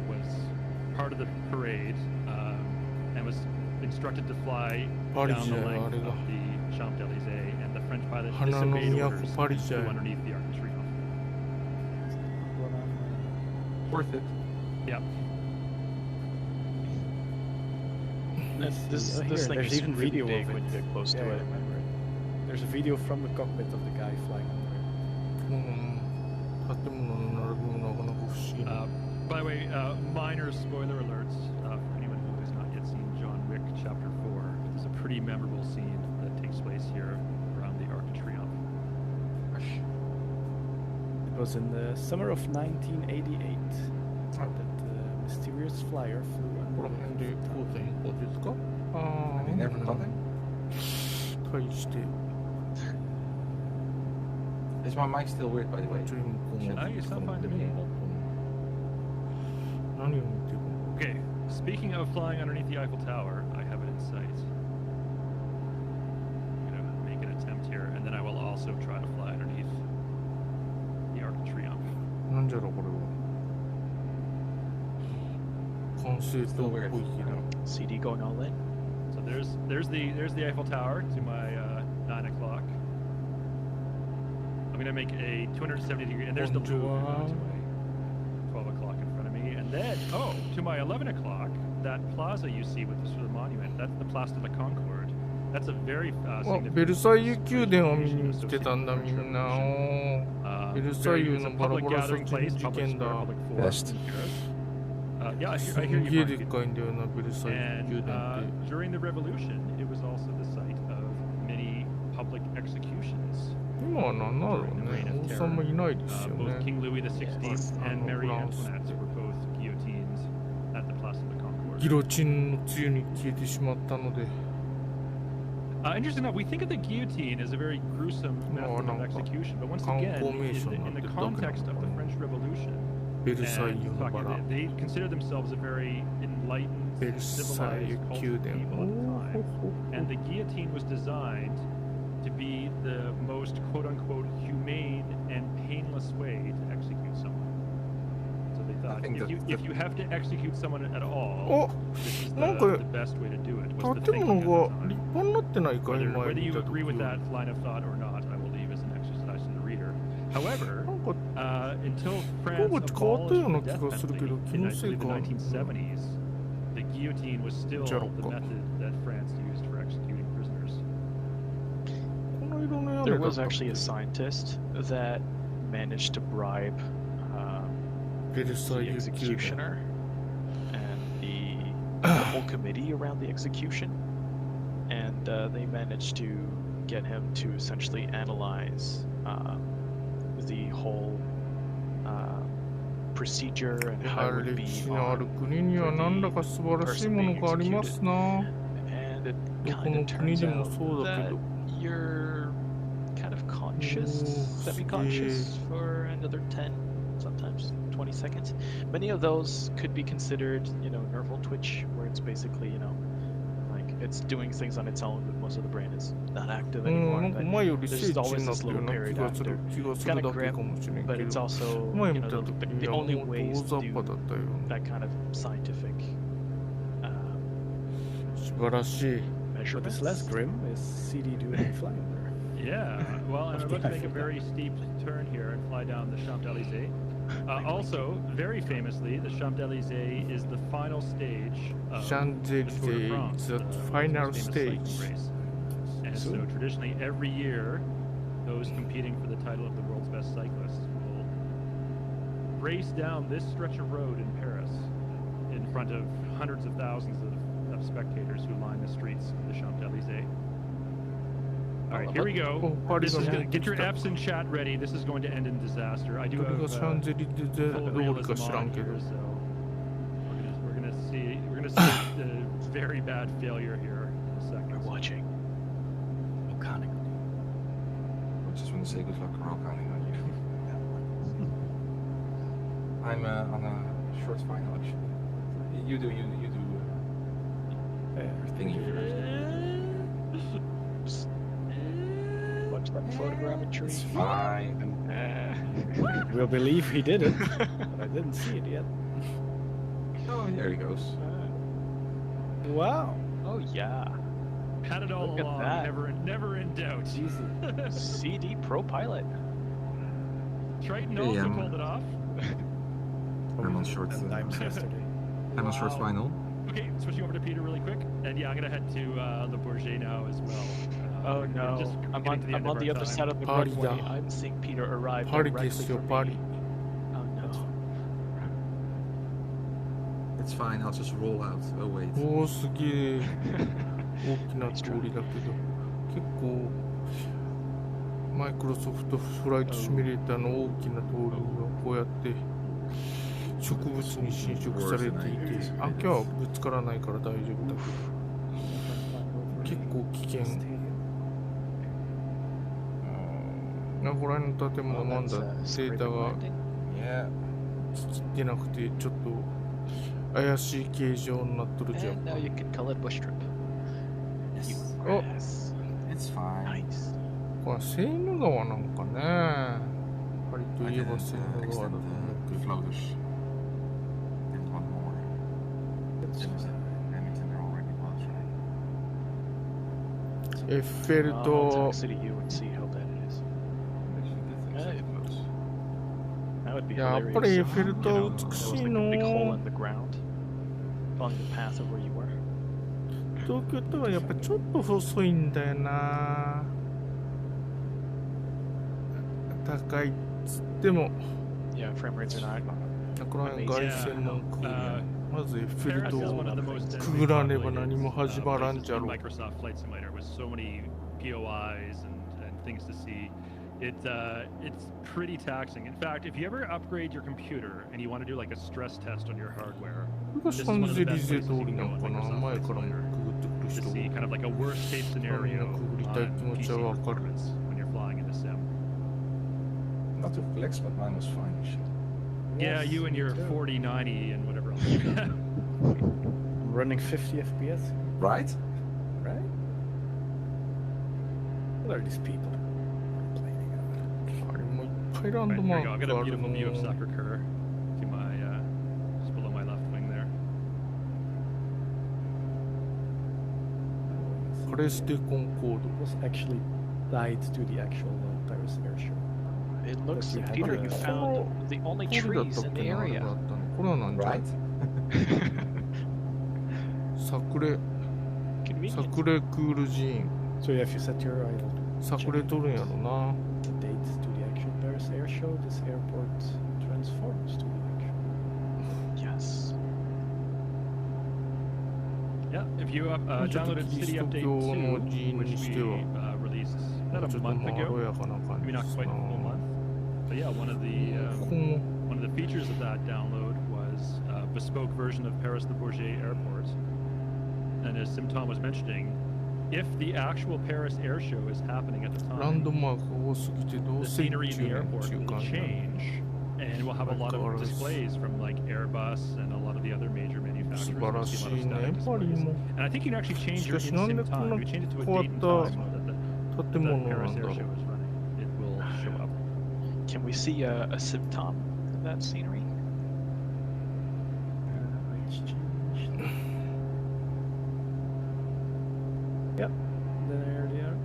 was part of the parade and was instructed to fly down the パリじゃ、あ length れ of が。 the Champs-Élysées, and the French pilot 花の disobeyed 都 orders パリじ to ゃ go。 underneath the Arc de Triomphe. Worth it. Yep. This Here, thing there's is even really video big of when it. you get close Yeah, to I it. remember it. There's a video from the cockpit of the guy flying under it. 建物の並びもなかなか不思議な。 By the way, minor spoiler alerts for anyone who has not yet seen John Wick Chapter 4. It's a pretty memorable scene that takes place here around the Arc de Triomphe. It was in the summer of 1988 that the mysterious flyer flew この under 辺 the で Eiffel こうぜんこうですか。ああ。 Have you never done it? 対して。 Is my mic still weird, by the way? ちょい向こうまで you sound fine to me. 何を見てるの。 Okay, speaking of flying underneath the Eiffel Tower, I have it in sight. I'm gonna make an attempt here, and then I will also try to fly underneath the Arc de Triomphe. なんじゃろこれは。管制塔っぽいけど。 CD going all in. So there's the Eiffel Tower to my 9 o'clock. I'm gonna make a 270 degree, and there's the Louvre to my 12 o'clock in front of me, and then to my 11 o'clock, that plaza you see with the sort of monument, that's the Place de la Concorde. That's a very significant. ベルサイユ宮殿を見に来てたんだみんな。ベルサイユのバラバラ殺人事件だ。Yeah, I す hear げえ you. でっかいんだよな、ベルサイユ And 宮殿って。 during the revolution, it was also the site of many public executions. 今は何だろうね。王様いないですよ Both ね。 King Louis XVI and Marie フランス Antoinette were both guillotines at the Place de la Concorde. ギロチンの梅雨に消えてしまったので。 Interesting enough, we think of the guillotine as a very gruesome method of execution, but once again, in the context of the French Revolution, ベルサイユ and のバラ。 they consider themselves a very enlightened, ベルサイユ civilized, 宮 cultured 殿。 people at the time. And the guillotine was designed to be the most quote-unquote humane and painless way to execute someone. So they thought, if you have to execute someone at all, this is the best way to do it. Was the 建 thinking 物 at が the 立 time. 派になってないか、今 Whether 見 you た agree 時 with よ that line of thought or not, I will leave as an exercise to the reader. However, なんか until 言 France 葉変わったよう abolished な the 気 death がするけ penalty ど、気 in の I せい believe the か。 1970s, the guillotine was still the method that France used for executing prisoners. この色の屋 There 根だっ was たっ actually a け scientist that managed to bribe ベルサ the イユ宮殿。 executioner and the whole committee around the execution, and they managed to get him to essentially analyze the whole procedure and や how は it り would 歴 be 史のある on 国には何らか素晴らしいものがありますな。 and it どこ kind の of 国 turns でも out そうだけ that ど。 you're kind of conscious, semi-conscious for another 10, sometimes 20 seconds. Many of those could be considered, nerval twitch, where it's basically, like it's doing things on its own, but most of the brain is not active うん、 anymore. なんか But 前より there's 精 just 緻に always なっ this たよう little な period 気がする after. 気が It's する kind だ of けか grim, もしれん but け it's ど。 also, 前見た時 the には only もう大 ways 雑 to 把だったような。 that kind of scientific 素晴らしい。 What is measurements. less grim is CD doing flying there. Yeah, well, I'm Must about be to make a Eiffel very steep turn here and fly down the Champs-Élysées. Also, very famously, the Champs-Élysées is the final stage of シャンゼリ the ゼ Tour de イ France, the the final most famous cycling stage. race. And so traditionally, every year, those competing for the title of the world's best cyclists will race down this stretch of road in Paris in front of hundreds of thousands of spectators who line the streets of the Champs-Élysées. All right, here we go. This is gonna, get your apps in chat ready. This is going to end in disaster. I do どれ have がシャンゼリゼ full 通りか realism 知ら on んけ here, ど。 so we're gonna see a very bad failure here in a second. We're watching. Volcanic. I just want to say good luck, Carl, counting on you. I'm on a short final, actually. You do your thingy first. Watch that photogrammetry. It's fine. We'll believe he did it, but I didn't see it yet. Oh, there he goes. Wow. Oh yeah. Had it all Look at along, that. never in doubt. Easy. CD Pro Pilot. Triton Hey, also pulled it off. I'm on short. 10 times yesterday. I'm on short Wow. final. Okay, switching over to Peter really quick, and yeah, I'm gonna head to Le Bourget now as well. Oh We're no. just I'm getting to the on end of the our other time. side of the Party runway. da. I'm seeing Peter arrive パリ directly ですよ、 from パ me. リ。 Oh no. It's fine. I'll just roll out. Oh wait. おお、すげえ。大きな通りだけど。結構、マイクロソフトフライトシミュレーターの大きな通りがこうやって植物に侵食されていて、あ、今日はぶつからないから大丈夫だけど、結構危険。ここら辺の建物なんだ、データが聞きてなくて、ちょっと怪しい形状になっとるじゃん。 And now you can call it bush trip. Oh. Yes. It's fine. Nice. これセーヌ川なんかね。パリと I いえ didn't ばセーヌ川だと extend 思う the けど。 floaters. Didn't want more. エッフェル I'll 塔 text it to you and see how bad it is. It moves. That would be やっ hilarious. ぱりエッフェル You 塔 know, 美 there し was い like の a big hole in the ground, following the path of where you were. 東京タワーやっぱちょっと細いんだよな。高いっつっても Yeah, frame rates are not. この辺外線のくぐりまずエッフェル Paris 塔 is を one of the most くぐらねば何も populated, 始まらんじゃ places ろ in Microsoft Flight Simulator with so many POIs and things to see. It's pretty taxing. In fact, if you ever upgrade your computer and you want to do like a stress test on your hardware, これが this シ is ャ one ン of ゼ the リ best ゼ places 通 you り can な go ん on かな Microsoft 前 Flight からも Simulator くぐってくる to 人 see kind of like a worst case scenario Kuguritaiki on気持ちはわかる。 PC performance when you're flying in the sim. Not too flex, but mine was fine. Actually. Yeah, Yes, you and me your too. 4090 and whatever else. I'm running 50 FPS, Right? right? What are these people complaining about? あれもいっぱいラン Right, ド here マ we go. ー I've ク got が a ある beautiful の view of Sacre Coeur to my just below my left wing there. プレステコンコー It was actually tied to the actual Paris air show. It looks you like had Peter, the- you found the only ドこれだっ trees たっ in the けなあれ area. があったのこれはなんじゃ Right? サクレ Convenient. クール寺院 So have you set your idle サクレ取るんやろな the date to the actual Paris air show? This airport transforms to the actual. Yes. Yeah, if you Mucho downloaded City Cristo Update no 2, Jin which we Steo. released about ちょ a っと month まろ ago, やかな感 maybe じで not す quite な a full month. But yeah, one of the ここも one of the features of that download was a bespoke version of Paris Le Bourget Airport. And as Simtom was mentioning, if the actual Paris air show is happening at the ランド time, マークが多すぎてどう the せ scenery in the 中 airport 中 will 間 change, and we'll have a lot of Like displays from like Airbus and a lot of the other major 素 manufacturers. 晴ら We'll し see a lot い of ね static パリ displays. も And I think you can actually change your しかしなんで in-sim こんな time. You change it to a 変わ date っ and た time so that the 建物 Paris なんだ air ろ show う is running. It will show up. Can we see a symptom of that scenery? It's changed. Yep, there they are.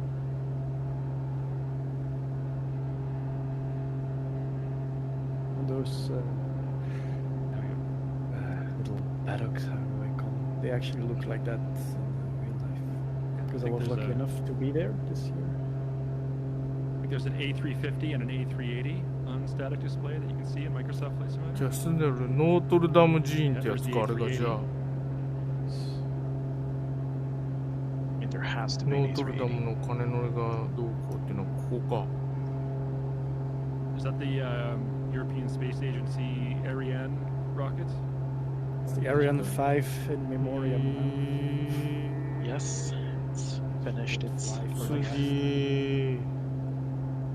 And those little paddocks, how do I call them? They actually look like that in real life. Because I think was there's lucky a- enough to be there this year. I think there's an A350 and an A380 on static display that you can see in Microsoft Flight じ Simulator. ゃあ住んでるノートルダム寺院ってやつかあれがじゃあ And there has to be ノ an ートルダム A380. の金のりがどうこうっていうのはここか Is that the European Space Agency Ariane rocket? It's the Ariane 5 in memoriam. Yes, it's finished its life. すげえ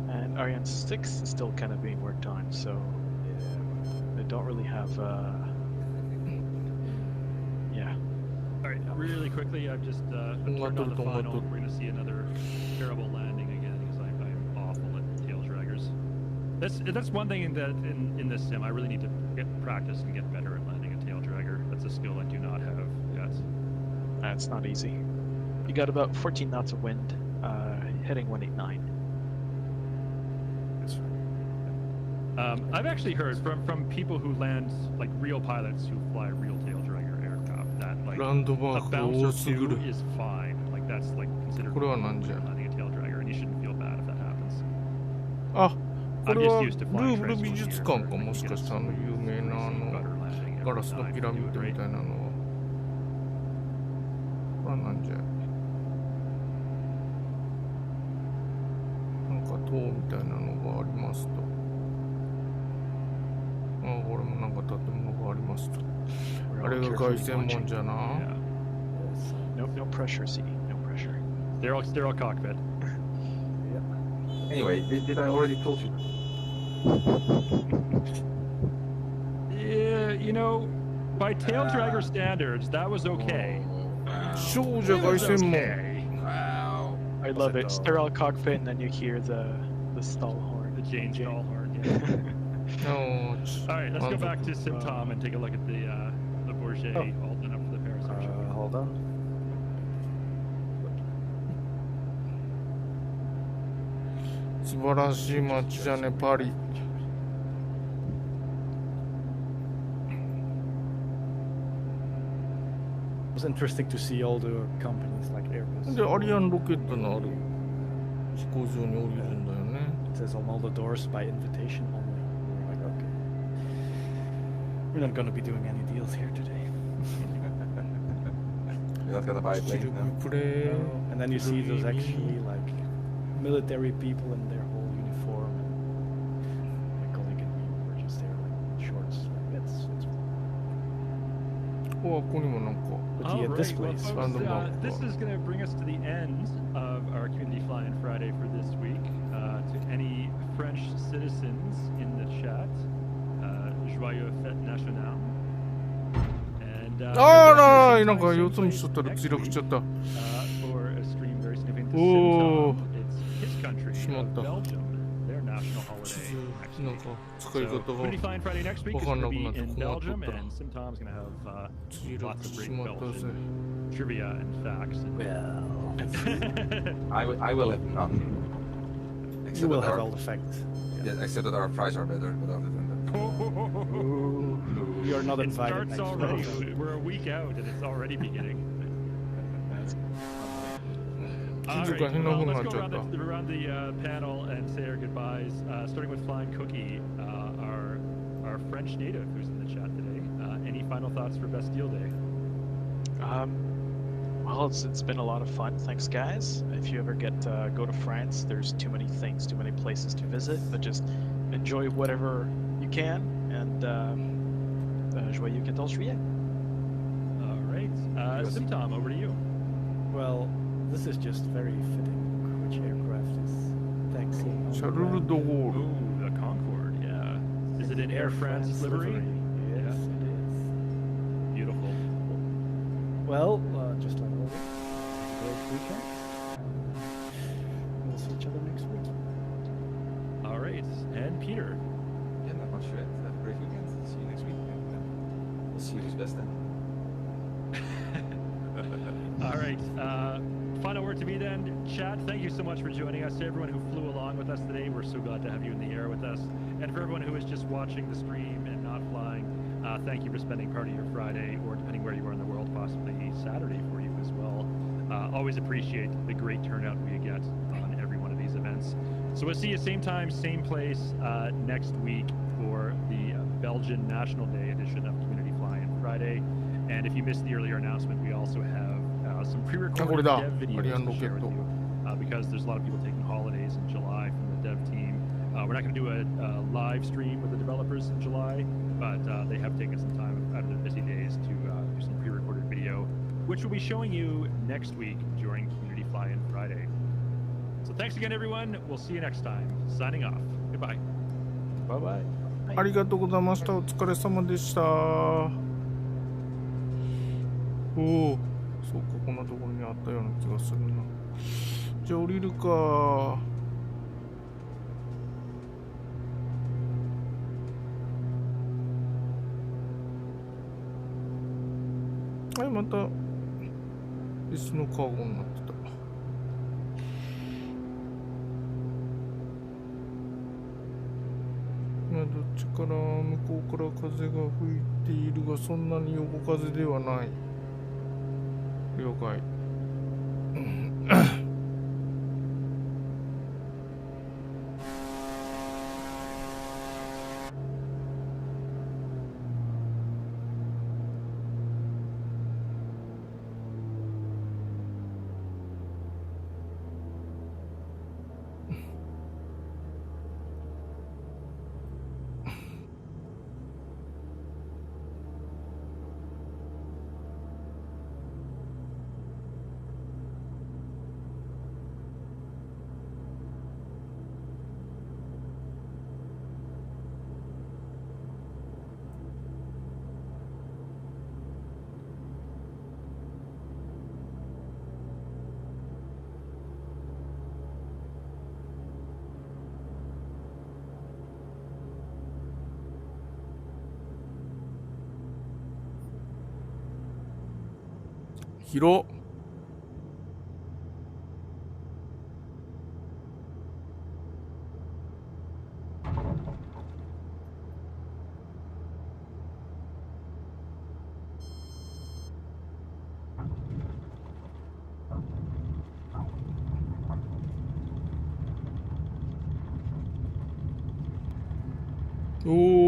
And Ariane 6 is still kind of being worked on, so they don't really have. Yeah. All right, really quickly, I've just I've turned on the final. We're going to see another terrible landing again because I'm awful at tail draggers. That's one thing that in this sim I really need to get practice and get better at landing a tail dragger. That's a skill I do not have yet. That's not easy. You got about 14 knots of wind, heading 189. That's right. I've actually heard from people who land like real pilots who fly real tail dragger aircraft that like ランドマ a ークが bounce or 多すぎ two る is fine. Like that's like considered これはなんじゃ landing a tail dragger, and you shouldn't feel bad if that happens. あこ I'm れ just は used to ル flying ーブル transport 美術 here, 館 where か I can もし get か a したらあの smooth, 有名なあ racing の butter landing every ガラスの time ピラミ you ッ do ド it み right. たいなのはこれはなんじゃなんか塔みたいなのがありますとあこれもなんか建物がありますと We're あれ all が carefully 凱旋門 watching. じゃな Yeah. No pressure, CD. No pressure. Sterile cockpit. Anyway, did I already told you? Yeah, you know, by tail dragger standards, that was okay. 少女 It 凱 was 旋門 okay. Wow. I love it. Sterile cockpit, and then you hear the stall horn. The Jane Stallhorn. Yeah. あーち All right, let's go back to Simtom and take a look at the Bourget, all done up for the Paris Air Show. Hold on. Paris. It was interesting to see all the companies like Airbus. で、アリアンロケットのある飛行場に降りるんだよね。It says on all the doors by invitation only. We're like, okay. We're not gonna be doing any deals here today. You're not gonna buy a plane now. And then you see those actually like military people in their whole uniform. And my colleague and me were just there like shorts. Like, it's ここにもなんか。But yeah, this place. Well, folks, this is going to bring us to the end of our Community Fly-In Friday for this week. To any French citizens in the chat, joyeux fête nationale. Andなんか四つにしとったら墜落しちゃった。For a stream very significant to Simtom, it's his country, しまった。 Belgium, their national holiday. なんか使い方が Community Fly-In Friday next week is わかん going な to くな be って in 困っと Belgium, った。 and Simtom's going to have 墜落 lots し of て great しまったぜ。 Belgian trivia and facts. Well, I will have none. you Except will that have our, all the facts. yeah, except that our fries are better, but other than that. You're not It invited starts next already. week. We're a week out and it's already beginning. All right, well, let's go around the panel and say our goodbyes. Starting with Flying Cookie, our French native who's in the chat today. Any final thoughts for Bastille Day? Well, it's been a lot of fun. Thanks, guys. If you ever get go to France, there's too many things, too many places to visit. But just enjoy whatever you can, and joyeux 14 juillet. All right, Simtom, over to you. Well, this is just very fitting which aircraft is taxiing on the Charles de ground. Gaulle. Ooh, the Concorde, yeah. Is it an Air France livery? Yes, it is. Beautiful. Well, just like always, have a great weekend. We'll see each other next week. All right, and Peter. Yeah, not much yet. Have a great weekend. See you next week. We'll see who's best then. All right. Final word to me then. Chat, thank you so much for joining us. To everyone who flew along with us today, we're so glad to have you in the air with us. And for everyone who is just watching the stream and not flying, thank you for spending part of your Friday, or depending where you are in the world, possibly Saturday for you as well. Always appreciate the great turnout we get on every one of these events. So we'll see you same time, same place next week for the Belgian National Day edition of Community Fly-In Friday. And if you missed the earlier announcement, we also have some pre-recorded dev videos to share with you because there's a lot of people taking holidays in July from the dev team. We're not going to do a live stream with the developers in July, but they have taken some time out of their busy days to do some pre-recorded video, which we'll be showing you next week during Community Fly-In Friday. So thanks again, everyone. We'll see you next time. Signing off. Goodbye. Bye-bye. ありがとうございました。お疲れ様でした。おお、そうか、こんなところにあったような気がするな。じゃあ降りるか。はい、また別のカーゴになってた。今どっちから向こうから風が吹いているが、そんなに横風ではない。了解。広っ。お